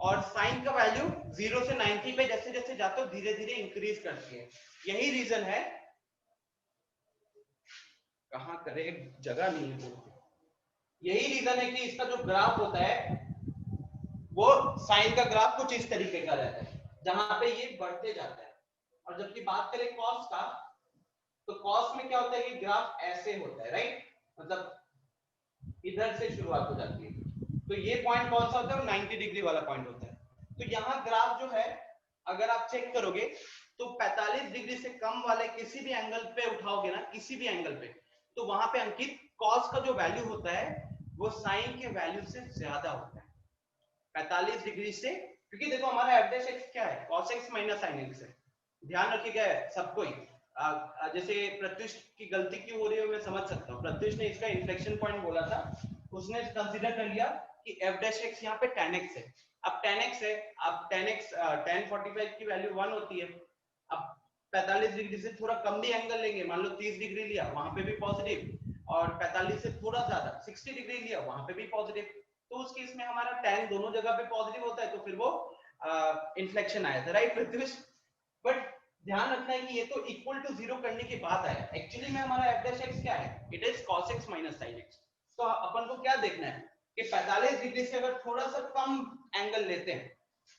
Speaker 1: और sin का वैल्यू 0 से 90 पे जैसे जैसे जाते हो धीरे धीरे इंक्रीज करती है। यही रीजन है, कहां करे, जगह नहीं है, यही रीजन है कि इसका जो ग्राफ होता है वो साइन का ग्राफ कुछ इस तरीके का रहता है, जहां पे ये बढ़ते जाता है। और जबकि बात करें कॉस का, तो कॉस में क्या होता है कि ग्राफ ऐसे होता है, राइट? मतलब इधर से शुरुआत हो जाती है, तो ये पॉइंट कौन सा होता है? 90 डिग्री वाला पॉइंट होता है। तो यहाँ ग्राफ जो है अगर आप चेक करोगे तो 45 डिग्री से कम वाले किसी भी एंगल पे उठाओगे ना, किसी भी एंगल पे, तो वहां पे अंकित कॉस का जो वैल्यू होता है वो साइन के वैल्यू से ज्यादा होता है 45 डिग्री से, क्योंकि देखो हमारा एफ डैश एक्स क्या है, cos x minus sin x है। ध्यान रखिएगा सबको ही। जैसे प्रत्युष की गलती क्यों हो रही है मैं समझ सकता हूँ। प्रत्युष ने इसका इन्फ्लेक्शन पॉइंट बोला था, उसने कंसीडर कर लिया कि एफ डैश एक्स यहाँ पे tan x है। अब tan x है, अब tan x tan 45 की वैल्यू 1 होती है। अब 45 डिग्री से थोड़ा कम भी एंगल लेंगे, मान लो 30 डिग्री लिया, वहां पे भी पॉजिटिव, और 45 से थोड़ा ज्यादा 60 डिग्री लिया, वहां पे भी पॉजिटिव। तो उस केस में हमारा tan दोनों जगह पे पॉजिटिव होता है, तो फिर वो इन्फ्लेक्शन आया था, राइट प्रत्युष? बट ध्यान रखना है कि ये तो इक्वल टू 0 करने के बाद आया। एक्चुअली में हमारा f डैश x क्या है, it is cos x minus sin x। तो अपन को क्या देखना है कि 45 डिग्री से अगर थोड़ा सा कम एंगल लेते हैं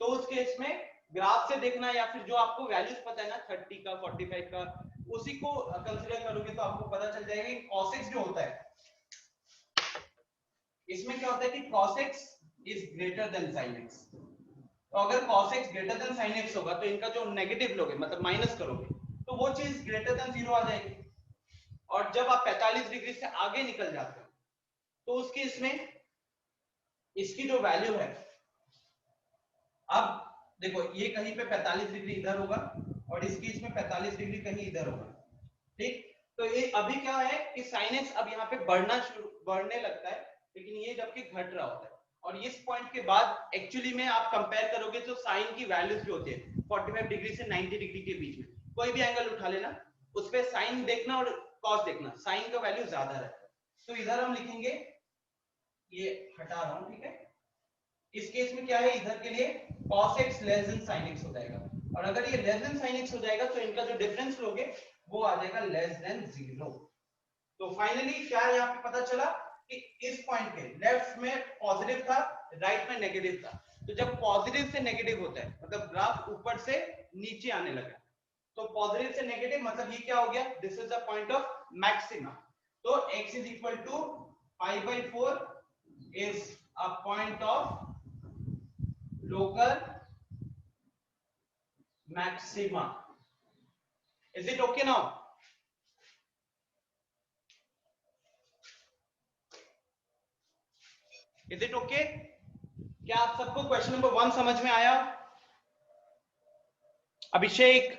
Speaker 1: तो उस केस में ग्राफ से देखना है, या फिर जो आपको वैल्यूज पता है ना 30 का 45 का, उसी को कंसीडर करोगे तो आपको पता चल जाएगा कि cos x जो होता है, इसमें क्या होता है कि cos x is greater than sin x। तो अगर cos x greater than sin x होगा तो इनका जो नेगेटिव लोगे मतलब माइनस करोगे तो वो चीज ग्रेटर देन 0 आ जाएगी। और जब आप 45 डिग्री से आगे निकल जाते हो तो उस केस में इसकी जो वैल्यू है, अब देखो ये कहीं पे 45 डिग्री इधर होगा और इस केस में 45 डिग्री कहीं इधर होगा, ठीक? तो ये अभी क्या है कि sin x अब यहाँ पे बढ़ने लगता है, लेकिन ये जबकि घट रहा होता है। और इस पॉइंट के बाद एक्चुअली में आप कंपेयर करोगे तो साइन की वैल्यूज जो होती है 45 डिग्री से 90 डिग्री के बीच में कोई भी एंगल उठा लेना, उस पे साइन देखना और कॉस देखना, साइन का वैल्यू ज्यादा रहता है। तो इधर हम लिखेंगे, ये हटा रहा हूं, ठीक है? इस केस में क्या है, इधर के लिए cos x less than sin x हो जाएगा, और अगर ये लेस देन sin x हो जाएगा तो इनका जो डिफरेंस लोगे वो आ जाएगा लेस देन 0। तो फाइनली क्या यहाँ पे पता चला कि इस पॉइंट पे लेफ्ट में पॉजिटिव था, राइट में नेगेटिव था। तो जब पॉजिटिव से नेगेटिव होता है मतलब ग्राफ ऊपर से नीचे आने लगा, तो पॉजिटिव से नेगेटिव मतलब ये क्या हो गया, this is the point of maxima. तो x is equal to π/4 is a point of local maxima. Is it okay now? Is it okay? क्या आप सबको क्वेश्चन नंबर 1 समझ में आया? अभिषेक,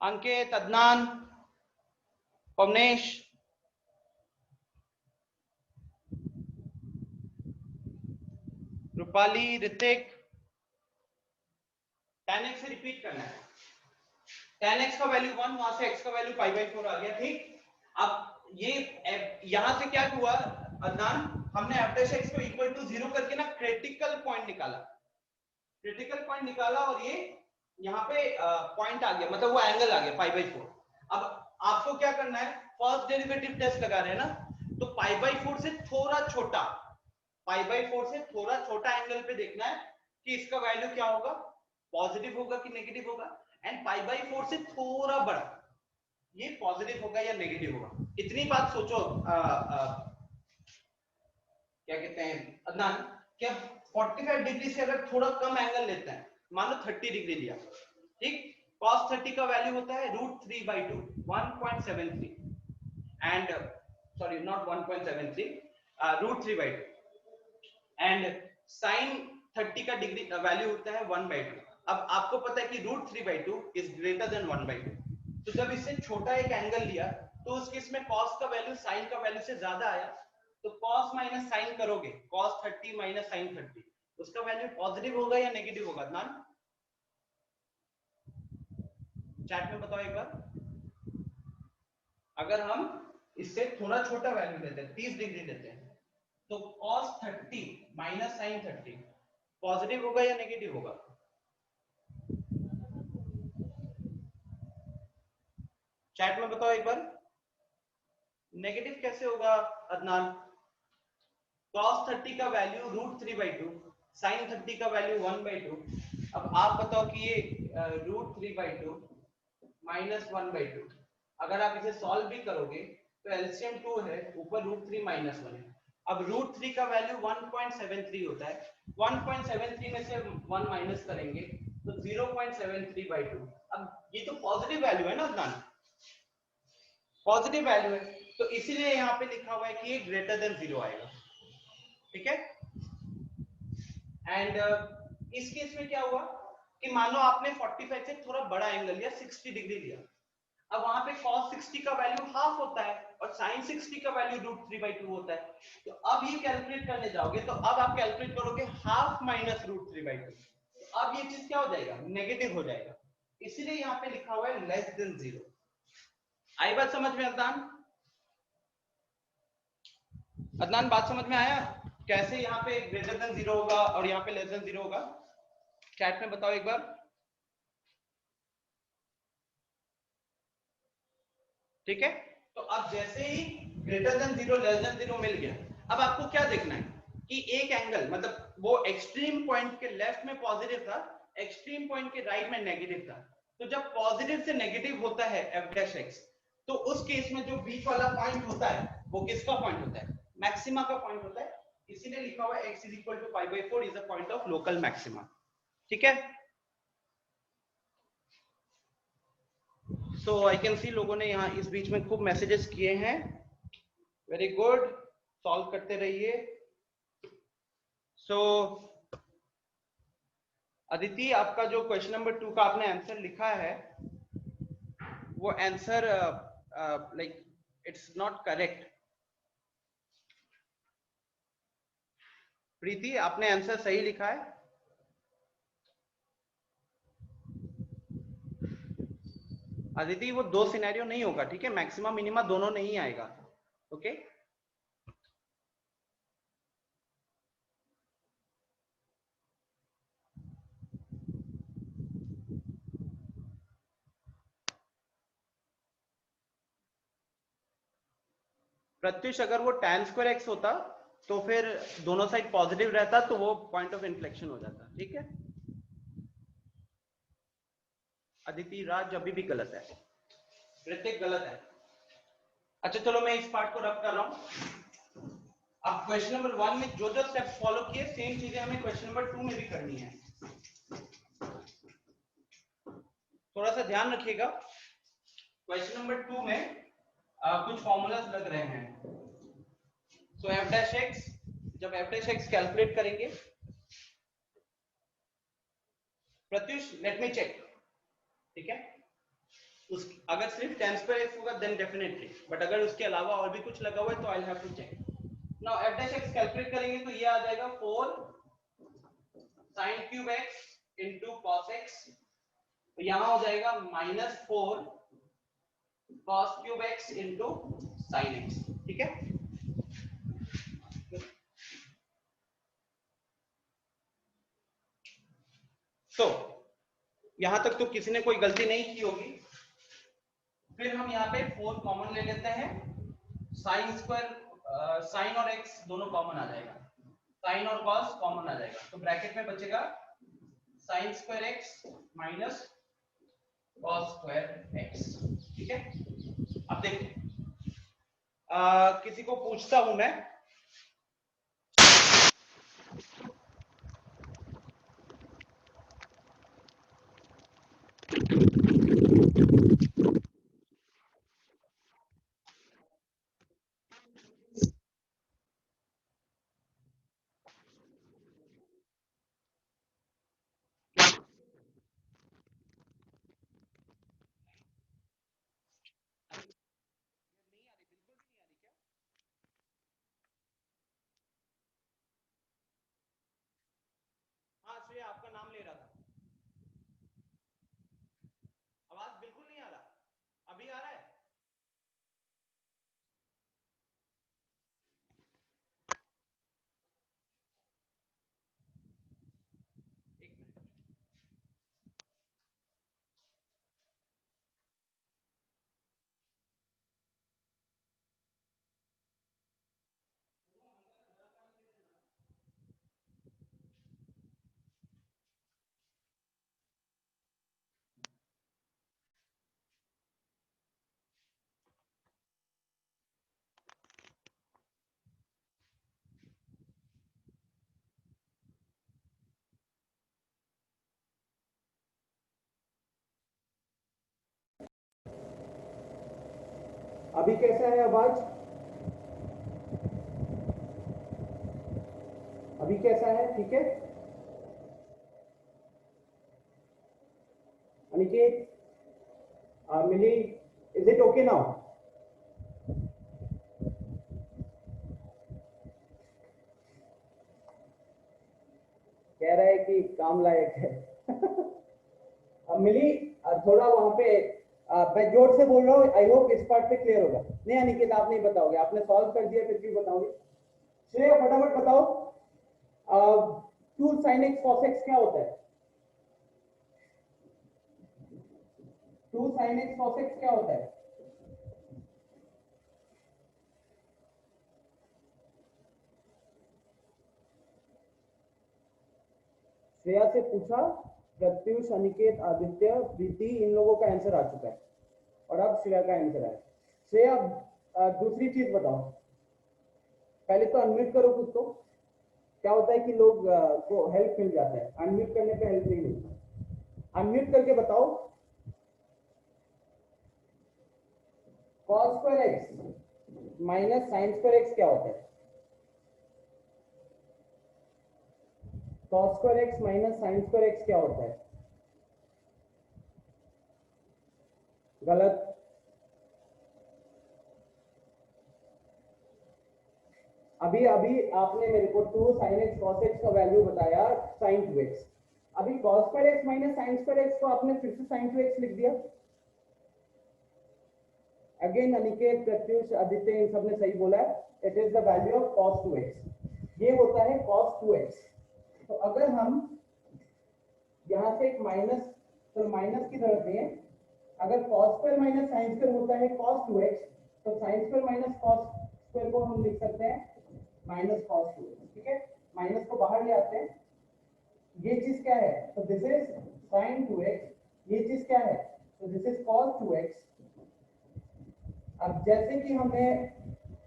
Speaker 1: अंकित, अदनान, पवनेश, रूपाली, ऋतिक, tan x से रिपीट करना है। tan x का वैल्यू 1, वहां से x का वैल्यू π/4 आ गया, ठीक? अब ये यहां से क्या हुआ अदनान, हमने f डैश x को इक्वल टू 0 करके ना क्रिटिकल पॉइंट निकाला, क्रिटिकल पॉइंट निकाला, और ये यहाँ पे पॉइंट आ गया, मतलब वो एंगल आ गया π/4। अब आपको क्या करना है, फर्स्ट डेरिवेटिव टेस्ट लगा रहे हैं ना, तो π/4 से थोड़ा छोटा, π/4 से थोड़ा छोटा एंगल पे देखना है कि इसका वैल्यू क्या होगा, पॉजिटिव होगा कि नेगेटिव होगा, एंड π/4 से थोड़ा बड़ा ये पॉजिटिव होगा या नेगेटिव होगा। इतनी बात सोचो। क्या कहते हैं अदनान, क्या 45 डिग्री से अगर थोड़ा कम एंगल लेते हैं, मान लो 30 डिग्री लिया, ठीक? cos 30 का वैल्यू होता है √3/2, 1.73, and sorry not 1.73, √3/2, and sin 30 का डिग्री वैल्यू होता है 1/2। अब आपको पता है कि √3/2 इज ग्रेटर देन 1/2, तो जब इससे छोटा एक एंगल लिया तो उस केस में cos का वैल्यू sin का वैल्यू से ज्यादा आया, तो cos माइनस sin करोगे, cos 30 माइनस sin 30, उसका वैल्यू पॉजिटिव होगा या नेगेटिव होगा अदनान? चैट में बताओ एक बार। अगर हम इससे थोड़ा छोटा वैल्यू लेते हैं, 30 डिग्री लेते हैं, तो cos 30 माइनस sin 30 पॉजिटिव होगा या नेगेटिव होगा? चैट में बताओ एक बार। नेगेटिव कैसे होगा अदनान? cos 30 का वैल्यू √3/2, sin 30 का वैल्यू 1/2। अब आप बताओ कि ये √3/2 माइनस 1/2, अगर आप इसे सॉल्व भी करोगे तो एलसीएम 2 है, ऊपर √3 माइनस 1 है। अब √3 का वैल्यू 1.73 होता है, 1.73 में से 1 माइनस करेंगे तो 0.73/2। अब ये तो पॉजिटिव वैल्यू है ना अदनान, पॉजिटिव वैल्यू है, तो इसीलिए यहाँ पे लिखा हुआ है कि ये ग्रेटर देन 0 आएगा, ठीक है। एंड इस केस में क्या हुआ कि मान लो आपने 45 से थोड़ा बड़ा एंगल लिया, 60 डिग्री लिया, अब वहां पे cos 60 का वैल्यू हाफ होता है और sin 60 का वैल्यू √3/2 होता है। तो अब ये कैलकुलेट करने जाओगे तो अब आप कैलकुलेट करोगे हाफ माइनस √3/2, तो अब ये चीज क्या हो जाएगा, नेगेटिव हो जाएगा, इसीलिए यहाँ पे लिखा हुआ है लेस देन 0। आई बात समझ में अदनान? अदनान बात समझ में आया कैसे यहाँ पे ग्रेटर देन 0 होगा और यहाँ पे लेस देन 0 होगा? चैट में बताओ एक बार। ठीक है, तो अब जैसे ही ग्रेटर देन 0 लेस देन 0 मिल गया, अब आपको क्या देखना है कि एक एंगल, मतलब वो एक्सट्रीम पॉइंट के लेफ्ट में पॉजिटिव था, एक्सट्रीम पॉइंट के राइट में नेगेटिव था, तो जब पॉजिटिव से नेगेटिव होता है f'(x), तो उस केस में जो बीच वाला पॉइंट होता है वो किसका पॉइंट होता है, मैक्सिमा का पॉइंट होता है, इसीलिए लिखा हुआ है x = π/4 is the point of local maxima. ठीक है, सो आई कैन सी लोगों ने यहाँ इस बीच में खूब मैसेजेस किए हैं, वेरी गुड, सॉल्व करते रहिए। सो अदिति, आपका जो क्वेश्चन नंबर 2 का आपने आंसर लिखा है वो answer like it's not correct. Preeti, आपने आंसर सही लिखा है? अदिति, वो दो सिनेरियो नहीं होगा, ठीक है, मैक्सिमम मिनिमा दोनों नहीं आएगा, ओके। प्रत्युष, अगर वो tan² x होता तो फिर दोनों साइड पॉजिटिव रहता तो वो पॉइंट ऑफ इन्फ्लेक्शन हो जाता, ठीक है। अदिति, राज अभी भी गलत है, ऋतिक गलत है। अच्छा चलो मैं इस पार्ट को रब कर रहा हूं। अब क्वेश्चन नंबर 1 में जो जो स्टेप्स फॉलो किए सेम चीजें हमें क्वेश्चन नंबर 2 में भी करनी है, थोड़ा सा ध्यान रखिएगा। क्वेश्चन नंबर 2 में कुछ फॉर्मूलाज लग रहे हैं। सो f'(x), जब f'(x) कैलकुलेट करेंगे, प्रत्युष लेट मी चेक, ठीक है, उस अगर सिर्फ tan² होगा देन डेफिनेटली, बट अगर उसके अलावा और भी कुछ लगा हुआ है तो I have to check. Now f'(x) calculate करेंगे तो ये आ जाएगा 4 sin³ x cos x, तो यहां हो जाएगा -4 cos³ x sin x, ठीक है। तो यहां तक तो किसी ने कोई गलती नहीं की होगी। फिर हम यहाँ पे 4 कॉमन ले लेते हैं, sin और x दोनों कॉमन आ जाएगा, sin और cos कॉमन आ जाएगा, तो ब्रैकेट में बचेगा sin² x minus cos² x, ठीक है। अब देखिए, किसी को पूछता हूं मैं, अभी कैसा है आवाज? अभी कैसा है? ठीक है अनिकेत, मिली, इज इट ओके नाउ? कह रहा है कि काम लायक है। अब मिली, थोड़ा वहां पे मैं जोर से बोल रहा हूँ, आई होप इस पार्ट पे क्लियर होगा। नहीं अनिकेत आप नहीं बताओगे, आपने सॉल्व कर दिया फिर भी बताओगे। श्रेय फटाफट बताओ, 2 sin x cos x क्या होता है? 2 sin x cos x क्या होता है? श्रेया से पूछा, प्रत्युष, अनिकेत, आदित्य, प्रीति, इन लोगों का आंसर आ चुका है और अब श्रेया का आंसर है। श्रेया दूसरी चीज बताओ, पहले तो अनम्यूट करो खुद को। क्या होता है कि लोग को हेल्प मिल जाता है, अनम्यूट करने पे हेल्प नहीं मिलती। अनम्यूट करके बताओ, cos square x minus sine square x क्या होता है? cos square x minus sine square x क्या होता है? गलत। अभी अभी आपने मेरे को 2 sin x cos x का वैल्यू बताया sin 2x। अभी cos square x minus sine square x को आपने फिर से sin 2x लिख दिया। अगेन अनिकेत, प्रत्युष, आदित्य इन सब ने सही बोला है, it is the value of cos 2x। ये होता है cos 2x। तो अगर हम यहां से एक माइनस, तो माइनस की जरूरत नहीं है। अगर cos square minus sine square होता है cos 2x, तो sine square minus cos square को हम लिख सकते हैं माइनस cos 2x। ठीक है, माइनस को बाहर ले आते हैं। ये चीज क्या है? तो दिस इज sin 2x। ये चीज क्या है? तो दिस इज cos 2x। अब जैसे कि हमने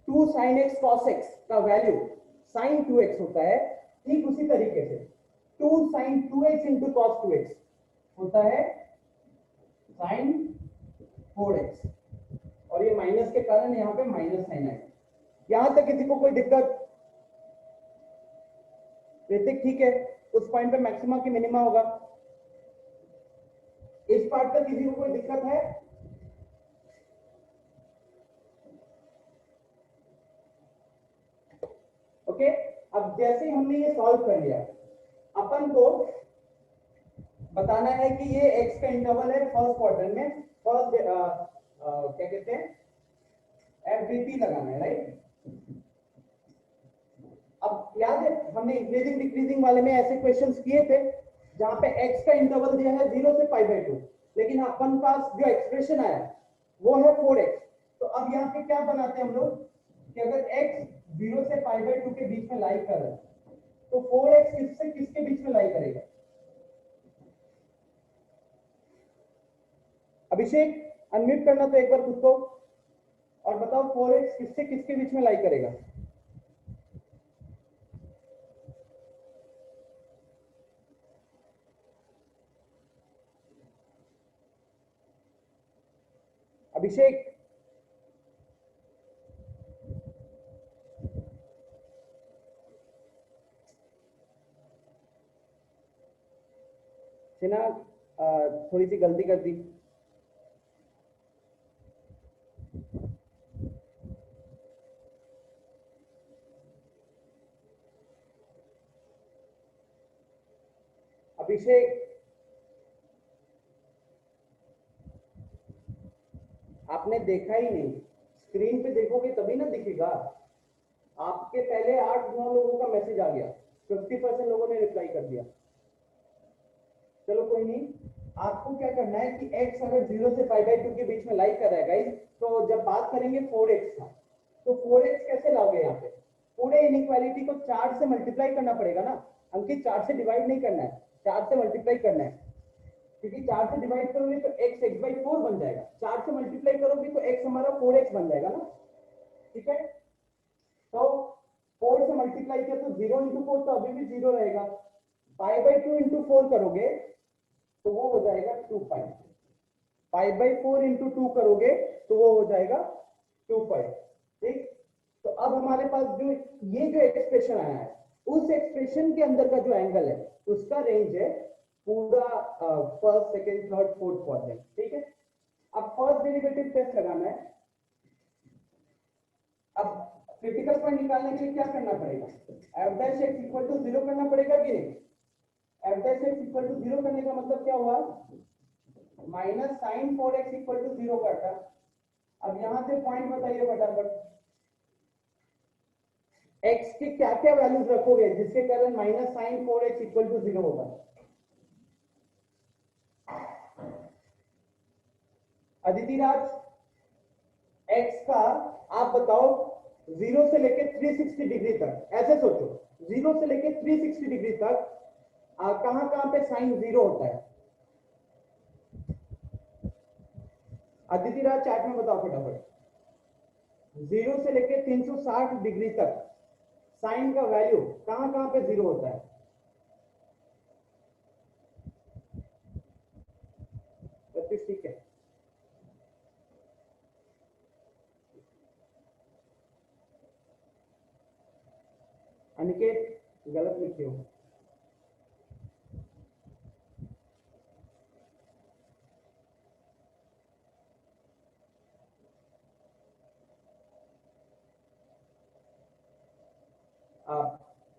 Speaker 1: 2 sin x cos x का वैल्यू sin 2x होता है, ठीक उसी तरीके से 2 sin 2x into cos 2x होता है sin 4x। और ये माइनस के कारण यहाँ पे माइनस साइन आएगा। यहां तक किसी को कोई दिक्कत? ऋतिक ठीक है, उस पॉइंट पे मैक्सिमा की मिनिमा होगा। इस पार्ट तक किसी को कोई दिक्कत है? ओके, अब जैसे ही हमने ये सॉल्व कर लिया, अपन को बताना है कि ये x का इंटरवल है फर्स्ट क्वाड्रेंट में, फर्स्ट क्या कहते हैं, एफडीटी लगाना है, राइट? अब याद है हमने इंक्रीजिंग डिक्रीजिंग वाले में ऐसे क्वेश्चंस किए थे जहां पे x का इंटरवल दिया है 0 से π/2, लेकिन अपन पास जो एक्सप्रेशन आया वो है 4x। तो अब यहाँ पे क्या बनाते हैं हम लोग कि अगर x 0 से π/2 के बीच में लाई कर रहा है, तो 4x किससे किसके बीच में लाई करेगा? अभिषेक अनम्यूट करना तो एक बार खुद को, और बताओ 4x किससे किसके बीच में लाई करेगा? अभिषेक, सिन्हा थोड़ी सी गलती कर दी। अभिषेक, आपने देखा ही नहीं, स्क्रीन पे देखोगे तभी ना दिखेगा। आपके पहले 8-9 लोगों का मैसेज आ गया, 50% लोगों ने रिप्लाई कर दिया। चलो कोई नहीं, आपको क्या करना है कि x अगर 0 से π/2 के बीच में लाई कर रहा है गाइस, तो जब बात करेंगे 4x का, तो 4x कैसे लाओगे? यहाँ पे पूरे इनइक्वालिटी को 4 से मल्टीप्लाई करना पड़ेगा ना अंकित, 4 से डिवाइड नहीं करना है, 4 से मल्टीप्लाई करना है, क्योंकि 4 से डिवाइड करोगे तो x x/4 बन जाएगा, 4 से मल्टीप्लाई करोगे तो x हमारा 4x बन जाएगा ना। ठीक है, तो 4 से मल्टीप्लाई किया तो 0 into 4 तो अभी भी 0 रहेगा, π/2 into 4 करोगे तो वो हो जाएगा 2π, π/4 into 2 करोगे तो वो हो जाएगा
Speaker 4: 25। ठीक, तो अब हमारे पास जो ये जो एक्सप्रेशन आया है, उस एक्सप्रेशन के अंदर का जो एंगल है उसका रेंज है पूरा first, second, third, fourth quadrant. ठीक है, अब फर्स्ट डेरिवेटिव टेस्ट लगाना है। अब क्रिटिकल पॉइंट निकालने के लिए क्या करना पड़ेगा, f dash x equal to 0 करना पड़ेगा कि नहीं। F dash x equal to 0 करने का मतलब क्या हुआ, minus sign 4x equal to 0 करता। अब यहां से पॉइंट बताइए फटाफट, x के क्या क्या वैल्यूज रखोगे जिसके कारण minus sign 4x equal to 0 होगा। अदिति राज, x का आप बताओ 0 से लेके 360 डिग्री तक, ऐसे सोचो 0 से लेके 360 डिग्री तक कहां कहां पे साइन 0 होता है। अदिति राज चैट में बताओ फटाफट, 0 से लेके 360 डिग्री तक साइन का वैल्यू कहां कहां पे 0 होता है। ठीक है, अनिकेत गलत लिखे हो।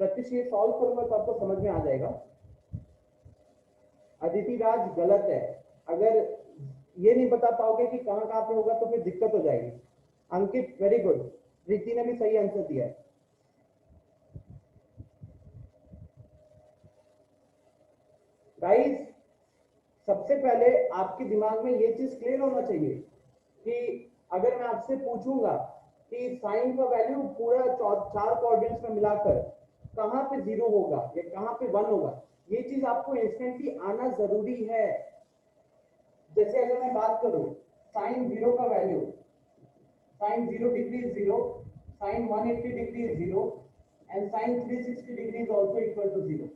Speaker 4: प्रत्युष ये सॉल्व करूंगा तो आपको समझ में आ जाएगा। अदिति राज गलत है, अगर ये नहीं बता पाओगे कि कहां कहां पे होगा तो फिर दिक्कत हो जाएगी। अंकित वेरी गुड, प्रीति ने भी सही आंसर दिया है। गाइस, सबसे पहले आपके दिमाग में ये चीज क्लियर होना चाहिए कि अगर मैं आपसे पूछूंगा कि साइन का वैल्यू पूरा 4 कोऑर्डिनेट्स में मिलाकर कहां पे 0 होगा या कहां पे 1 होगा, ये चीज आपको इंस्टेंटली आना जरूरी है। जैसे अगर मैं बात करूं साइन 0 का value, sine 0 degree 0, sine 180 degree 0 and sine 360 degree is also equal to 0।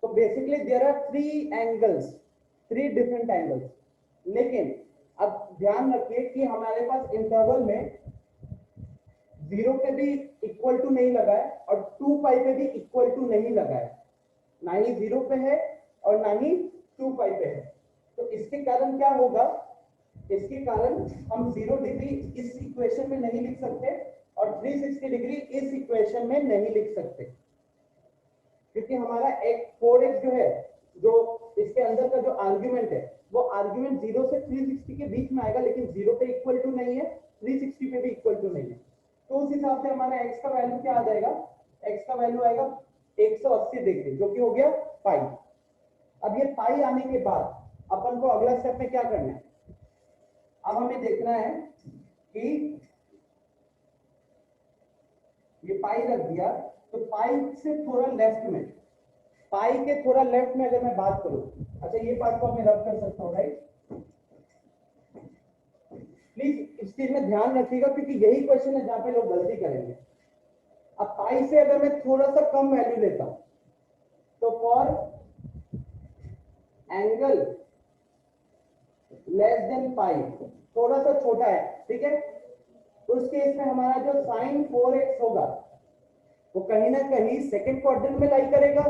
Speaker 4: तो basically there are 3 angles, 3 different angles. लेकिन अब ध्यान रखिए कि हमारे पास इंटरवल में 0 पे भी इक्वल टू नहीं लगा है और 2 पाई पे भी इक्वल टू नहीं लगा है, ना ही 0 पे है और ना ही 2 पाई पे है। तो इसके कारण क्या होगा, इसके कारण हम 0 डिग्री इस इक्वेशन में नहीं लिख सकते और 360 डिग्री इस इक्वेशन में नहीं लिख सकते, क्योंकि हमारा एक 4x जो है, जो इसके अंदर का जो आर्ग्यूमेंट है, वो आर्ग्यूमेंट 0 से 360 के बीच में आएगा, लेकिन 0 पे इक्वल टू नहीं है, 360 पे भी इक्वल टू नहीं है। तो उस हिसाब से हमारा x का वैल्यू क्या आ जाएगा, x का वैल्यू आएगा 180 डिग्री, जो कि हो गया पाई। अब ये पाई आने के बाद अपन को अगला स्टेप में क्या करना है, अब हमें देखना है कि ये पाई रख दिया, तो पाई से थोड़ा लेफ्ट में, पाई के थोड़ा लेफ्ट में अगर मैं बात करूं, अच्छा ये पार्ट को मैं रब कर सकता हूं, राइट। प्लीज इस चीज में ध्यान रखिएगा क्योंकि यही क्वेश्चन है जहां पे लोग गलती करेंगे। अब पाई से अगर मैं थोड़ा सा कम वैल्यू लेता हूं, तो for angle less than pi, थोड़ा सा छोटा है, ठीक है, उस केस में हमारा जो साइन 4x होगा वो कहीं ना कहीं सेकंड क्वाड्रेंट में लाई करेगा।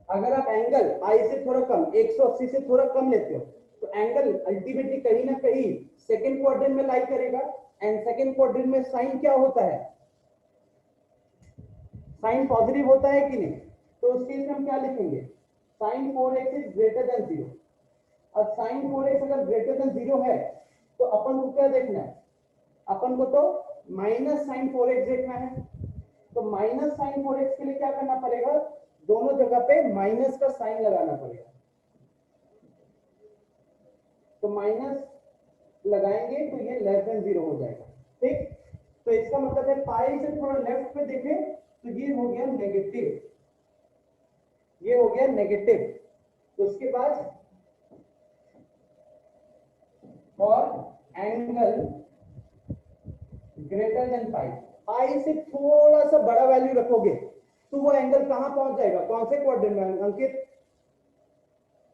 Speaker 4: अगर आप एंगल पाई से थोड़ा कम, 180 से थोड़ा कम लेते हो, तो एंगल अल्टीमेटली कहीं ना कहीं सेकंड क्वाड्रेंट में लाई करेगा। एंड सेकंड क्वाड्रेंट में साइन क्या होता है, साइन पॉजिटिव होता है कि नहीं, तो उस केस में हम क्या लिखेंगे, sign 4x is greater than 0। अब साइन 4x अगर ग्रेटर देन 0 है तो अपन को क्या देखना है, अपन को तो माइनस साइन 4x देखना है। तो माइनस साइन 4x के लिए क्या करना पड़ेगा, दोनों जगह पे माइनस का साइन लगाना पड़ेगा। तो माइनस लगाएंगे तो ये लेस देन 0 हो जाएगा, ठीक। तो इसका मतलब है पाई से थोड़ा लेफ्ट पे देखें तो ये हो गया नेगेटिव, ये हो गया नेगेटिव। तो उसके बाद और एंगल ग्रेटर देन पाई, पाई से थोड़ा सा बड़ा वैल्यू रखोगे तो वो एंगल कहां पहुंच जाएगा, कौन से क्वाड्रेंट में अंकित,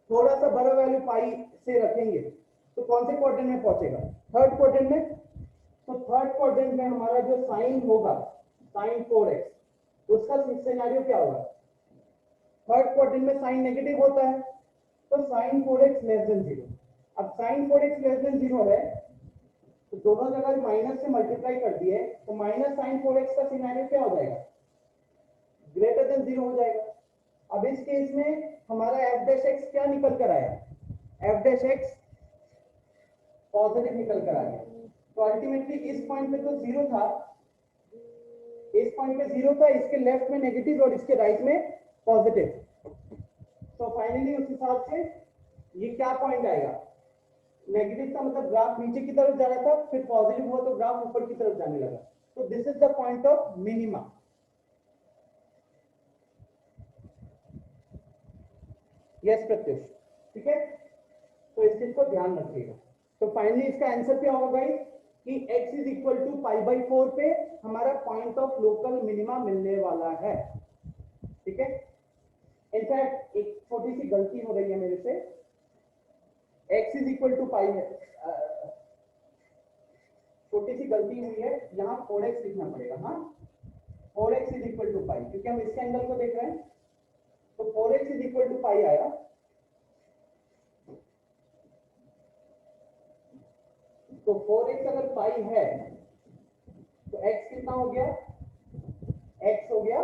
Speaker 4: थोड़ा सा बड़ा वैल्यू पाई से रखेंगे तो कौन से क्वाड्रेंट में पहुंचेगा, थर्ड क्वाड्रेंट में। तो थर्ड क्वाड्रेंट में हमारा जो साइन होगा साइन 4x उसका सिनेरियो क्या होगा? थर्ड क्वाड्रेंट में साइन नेगेटिव होता है तो साइन 4x लेस देन 0। अब साइन 4x लेस देन 0 है तो दोनों जगह माइनस से मल्टीप्लाई कर दिए तो माइनस साइन 4x का सिनेरियो क्या हो जाएगा? ग्रेटर देन 0 हो जाएगा। अब इस केस में हमारा f डैश x क्या निकल कर आया? f डैश x पॉजिटिव निकल कर आ गया। तो अल्टीमेटली इस पॉइंट पे तो 0 था, इस पॉइंट पे 0 था, इसके लेफ्ट में नेगेटिव और इसके राइट में पॉजिटिव। तो फाइनली उस हिसाब से ये क्या पॉइंट आएगा? नेगेटिव का मतलब ग्राफ नीचे की तरफ जा रहा था, फिर पॉजिटिव हुआ तो ग्राफ ऊपर की तरफ जाने लगा। तो this is the point of minima. Yes Pratyush, ठीक है, तो इस चीज को ध्यान रखिएगा। तो फाइनली इसका आंसर क्या होगा गाइस कि x इज इक्वल टू π/4 पे हमारा पॉइंट ऑफ लोकल मिनिमा मिलने वाला है, ठीक है। इनफैक्ट एक छोटी सी गलती हो रही है मेरे से, x इज इक्वल टू पाई है, छोटी सी गलती हुई है, यहाँ 4x लिखना पड़ेगा। हाँ 4x इज इक्वल टू पाई, क्योंकि हम इसके एंगल को देख रहे हैं। तो 4x इज इक्वल टू पाई आया, तो 4x अगर पाई है तो x कितना हो गया? x हो गया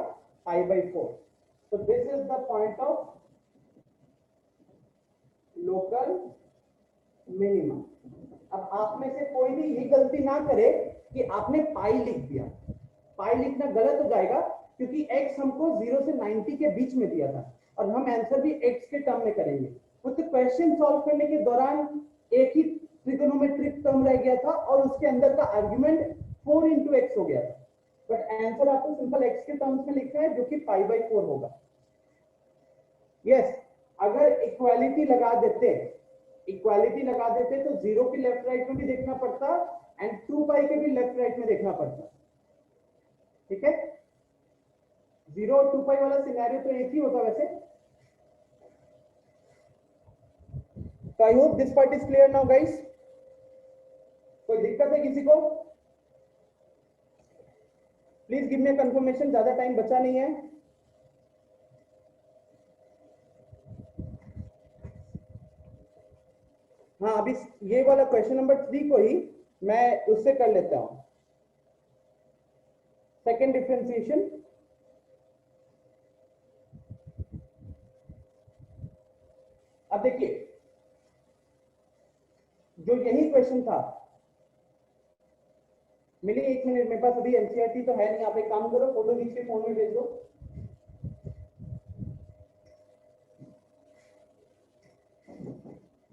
Speaker 4: π/4। तो this is the point of local minima. अब आप में से कोई भी ये गलती ना करे कि आपने पाई लिख दिया। पाई लिखना गलत हो जाएगा क्योंकि x हमको 0 से 90 के बीच में दिया था और हम आंसर भी x के टर्म में करेंगे। कुछ क्वेश्चन सॉल्व करने के दौरान एक ही ट्रिगोनोमेट्रिक टर्म रह गया था और उसके अंदर का आर्गुमेंट 4 into x हो गया था, बट आंसर आपको सिंपल x के टर्म्स में लिखना है जो कि π/4 होगा। यस, अगर इक्वालिटी लगा देते तो 0 के लेफ्ट राइट में भी देखना पड़ता एंड 2π के भी लेफ्ट राइट में देखना पड़ता, ठीक है। 0 और 2π वाला सिनेरियो तो एक ही होता वैसे। So I hope this part is clear now guys। कोई दिक्कत है किसी को? प्लीज गिव मी कंफर्मेशन, ज्यादा टाइम बचा नहीं है। हाँ अभी ये वाला क्वेश्चन नंबर 3 को ही मैं उससे कर लेता हूं, सेकेंड डिफरेंशिएशन। अब देखिए जो यही क्वेश्चन था, मिली एक मिनट, मेरे पास अभी एनसीईआरटी तो है नहीं, आप एक काम करो फोटो खींच के फोन में भेज दो।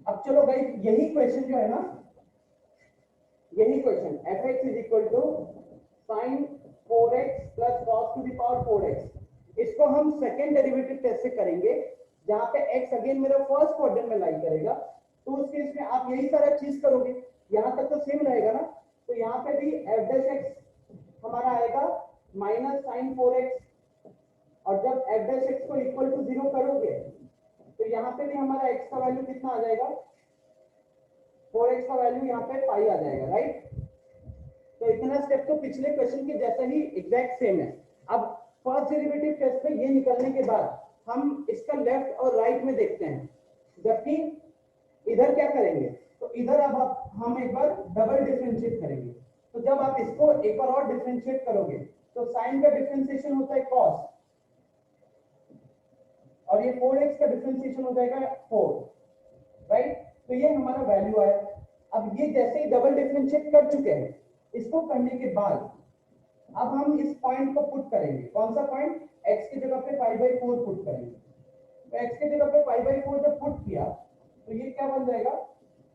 Speaker 4: अब चलो गाइस यही क्वेश्चन जो है ना, यही question f(x) is equal to sin 4x plus cos to the power 4x, इसको हम सेकेंड डेरिवेटिव टेस्ट से करेंगे जहां पे x अगेन मेरा फर्स्ट क्वाड्रेंट में लाई करेगा। तो उस केस में आप यही सारा चीज करोगे, यहां तक तो सेम रहेगा ना। तो यहाँ पे भी f डैश x हमारा आएगा माइनस साइन 4x, और जब f डैश x को इक्वल टू 0 करोगे तो यहाँ पे भी हमारा x का वैल्यू कितना आ जाएगा? 4x का वैल्यू यहाँ पे पाई आ जाएगा, राइट। तो इतना स्टेप तो पिछले क्वेश्चन के जैसा ही एग्जैक्ट सेम है। अब फर्स्ट डेरिवेटिव टेस्ट में ये निकलने के बाद हम इसका लेफ्ट और राइट में देखते हैं, जबकि इधर क्या करेंगे? तो इधर अब हम एक बार डबल डिफरेंशिएट करेंगे। तो जब आप इसको एक बार और डिफरेंशिएट करोगे तो साइन का डिफरेंशिएशन होता है cos, और ये 4x का डिफरेंशिएशन हो जाएगा 4, राइट। तो ये हमारा वैल्यू आया। अब ये जैसे ही डबल डिफरेंशिएट कर चुके हैं, इसको करने के बाद अब हम इस पॉइंट को पुट करेंगे। कौन सा पॉइंट? x की जगह पे π/4 पुट करेंगे। तो x की जगह पे π/4 जब पुट किया तो ये क्या बन जाएगा?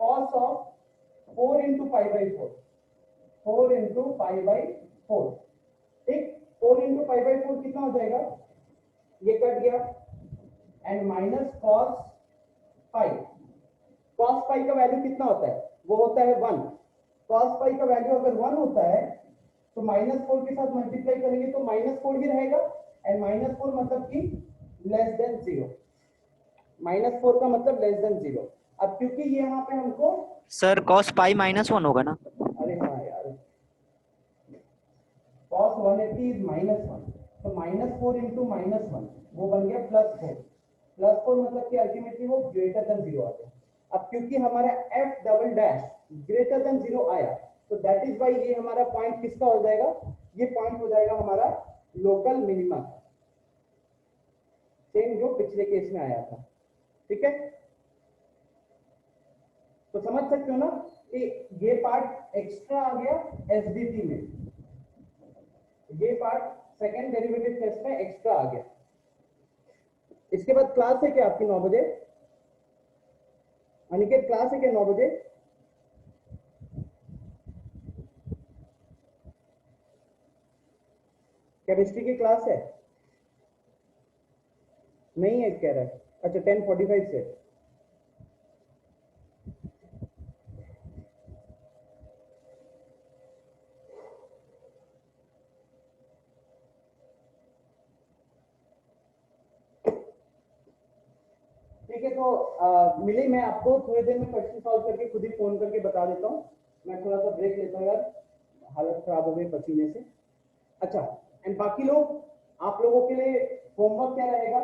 Speaker 4: cos ऑफ 4 into π/4, 4 into π/4, ठीक। 4 into π/4 कितना हो जाएगा? ये कट गया, and minus cos pi. cos पाई का वैल्यू कितना होता है? वो होता है 1। cos पाई का वैल्यू अगर 1 होता है तो -4 के साथ मल्टीप्लाई करेंगे तो -4 ही रहेगा, एंड -4 मतलब कि लेस देन 0। -4 का मतलब लेस देन 0। अब क्योंकि ये यहाँ पे हमको
Speaker 3: सर cos पाई -1 होगा ना?
Speaker 4: अरे हाँ यार, 180 इज -1, तो -4 इंटू -1 वो बन गया +4। +4 मतलब कि अल्टीमेटली वो ग्रेटर देन 0 आ गया। अब क्योंकि हमारा f double dash greater than 0 आया, तो दैट इज वाई ये हमारा पॉइंट किसका हो जाएगा, ये पॉइंट हो जाएगा हमारा लोकल मिनिमा, सेम जो पिछले केस में आया था। ठीक है, तो समझ सकते हो ना कि ये पार्ट एक्स्ट्रा आ गया एसडीटी में, ये पार्ट सेकेंड डेरिवेटिव टेस्ट में एक्स्ट्रा आ गया। इसके बाद क्लास है क्या आपकी 9 बजे? अनिकेत क्लास है क्या 9 बजे? केमिस्ट्री की क्लास है? नहीं है कह रहा है। अच्छा 10:45 से। ठीक है, तो मिली मैं आपको थोड़ी देर में क्वेश्चन सॉल्व करके खुद ही फोन करके बता देता हूँ। मैं थोड़ा सा ब्रेक लेता हूँ यार, हालत खराब हो गई पसीने से। अच्छा, एंड बाकी लोग, आप लोगों के लिए होमवर्क क्या रहेगा?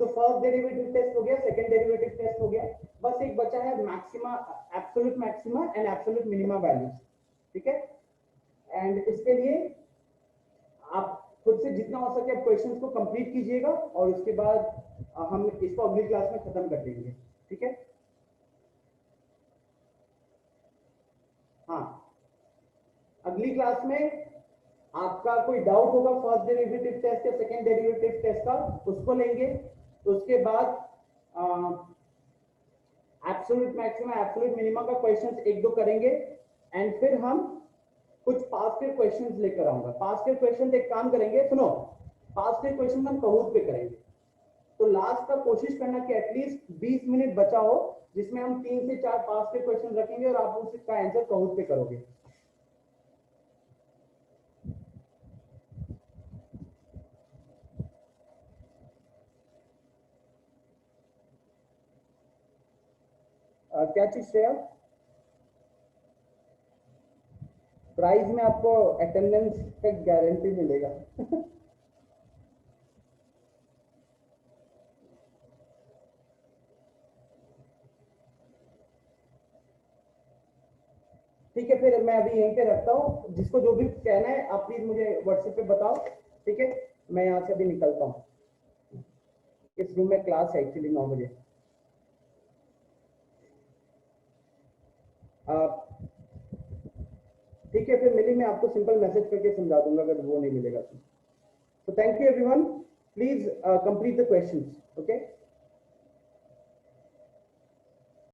Speaker 4: तो फर्स्ट डेरिवेटिव टेस्ट हो गया, सेकंड डेरिवेटिव टेस्ट हो गया, बस एक बचा है maxima, absolute maxima and absolute minima values. ठीक है, एंड इसके लिए आप खुद से जितना हो सके आप क्वेश्चंस को कंप्लीट कीजिएगा और उसके बाद हम इसको अगली क्लास में खत्म कर देंगे। ठीक है, हाँ, अगली क्लास में आपका कोई डाउट होगा फर्स्ट डेरिवेटिव टेस्ट या सेकंड डेरिवेटिव टेस्ट का, उसको लेंगे। उसके बाद एब्सोल्यूट मैक्सिमा एब्सोल्यूट मिनिमा का क्वेश्चंस एक दो करेंगे, एंड फिर हम कुछ पास्ट के क्वेश्चंस लेकर आऊंगा। पास्ट के क्वेश्चन एक काम करेंगे, सुनो, पास्ट के क्वेश्चन हम कहूत पे करेंगे, तो लास्ट तक कोशिश करना कि एटलीस्ट 20 मिनट बचा हो जिसमें हम 3 से 4 पास्ट के क्वेश्चन रखेंगे और आप उसका आंसर कहूत पे करोगे। क्या चीज श्रेया? प्राइज में आपको अटेंडेंस का गारंटी मिलेगा। ठीक है, फिर मैं अभी यहीं पे रखता हूँ। जिसको जो भी कहना है आप प्लीज मुझे व्हाट्सएप पे बताओ। ठीक है, मैं यहाँ से अभी निकलता हूँ। इस रूम में क्लास है एक्चुअली 9 बजे। ठीक है, फिर मिली मैं आपको सिंपल मैसेज करके समझा दूंगा अगर वो नहीं मिलेगा तो। Thank you everyone, please complete the questions. Okay.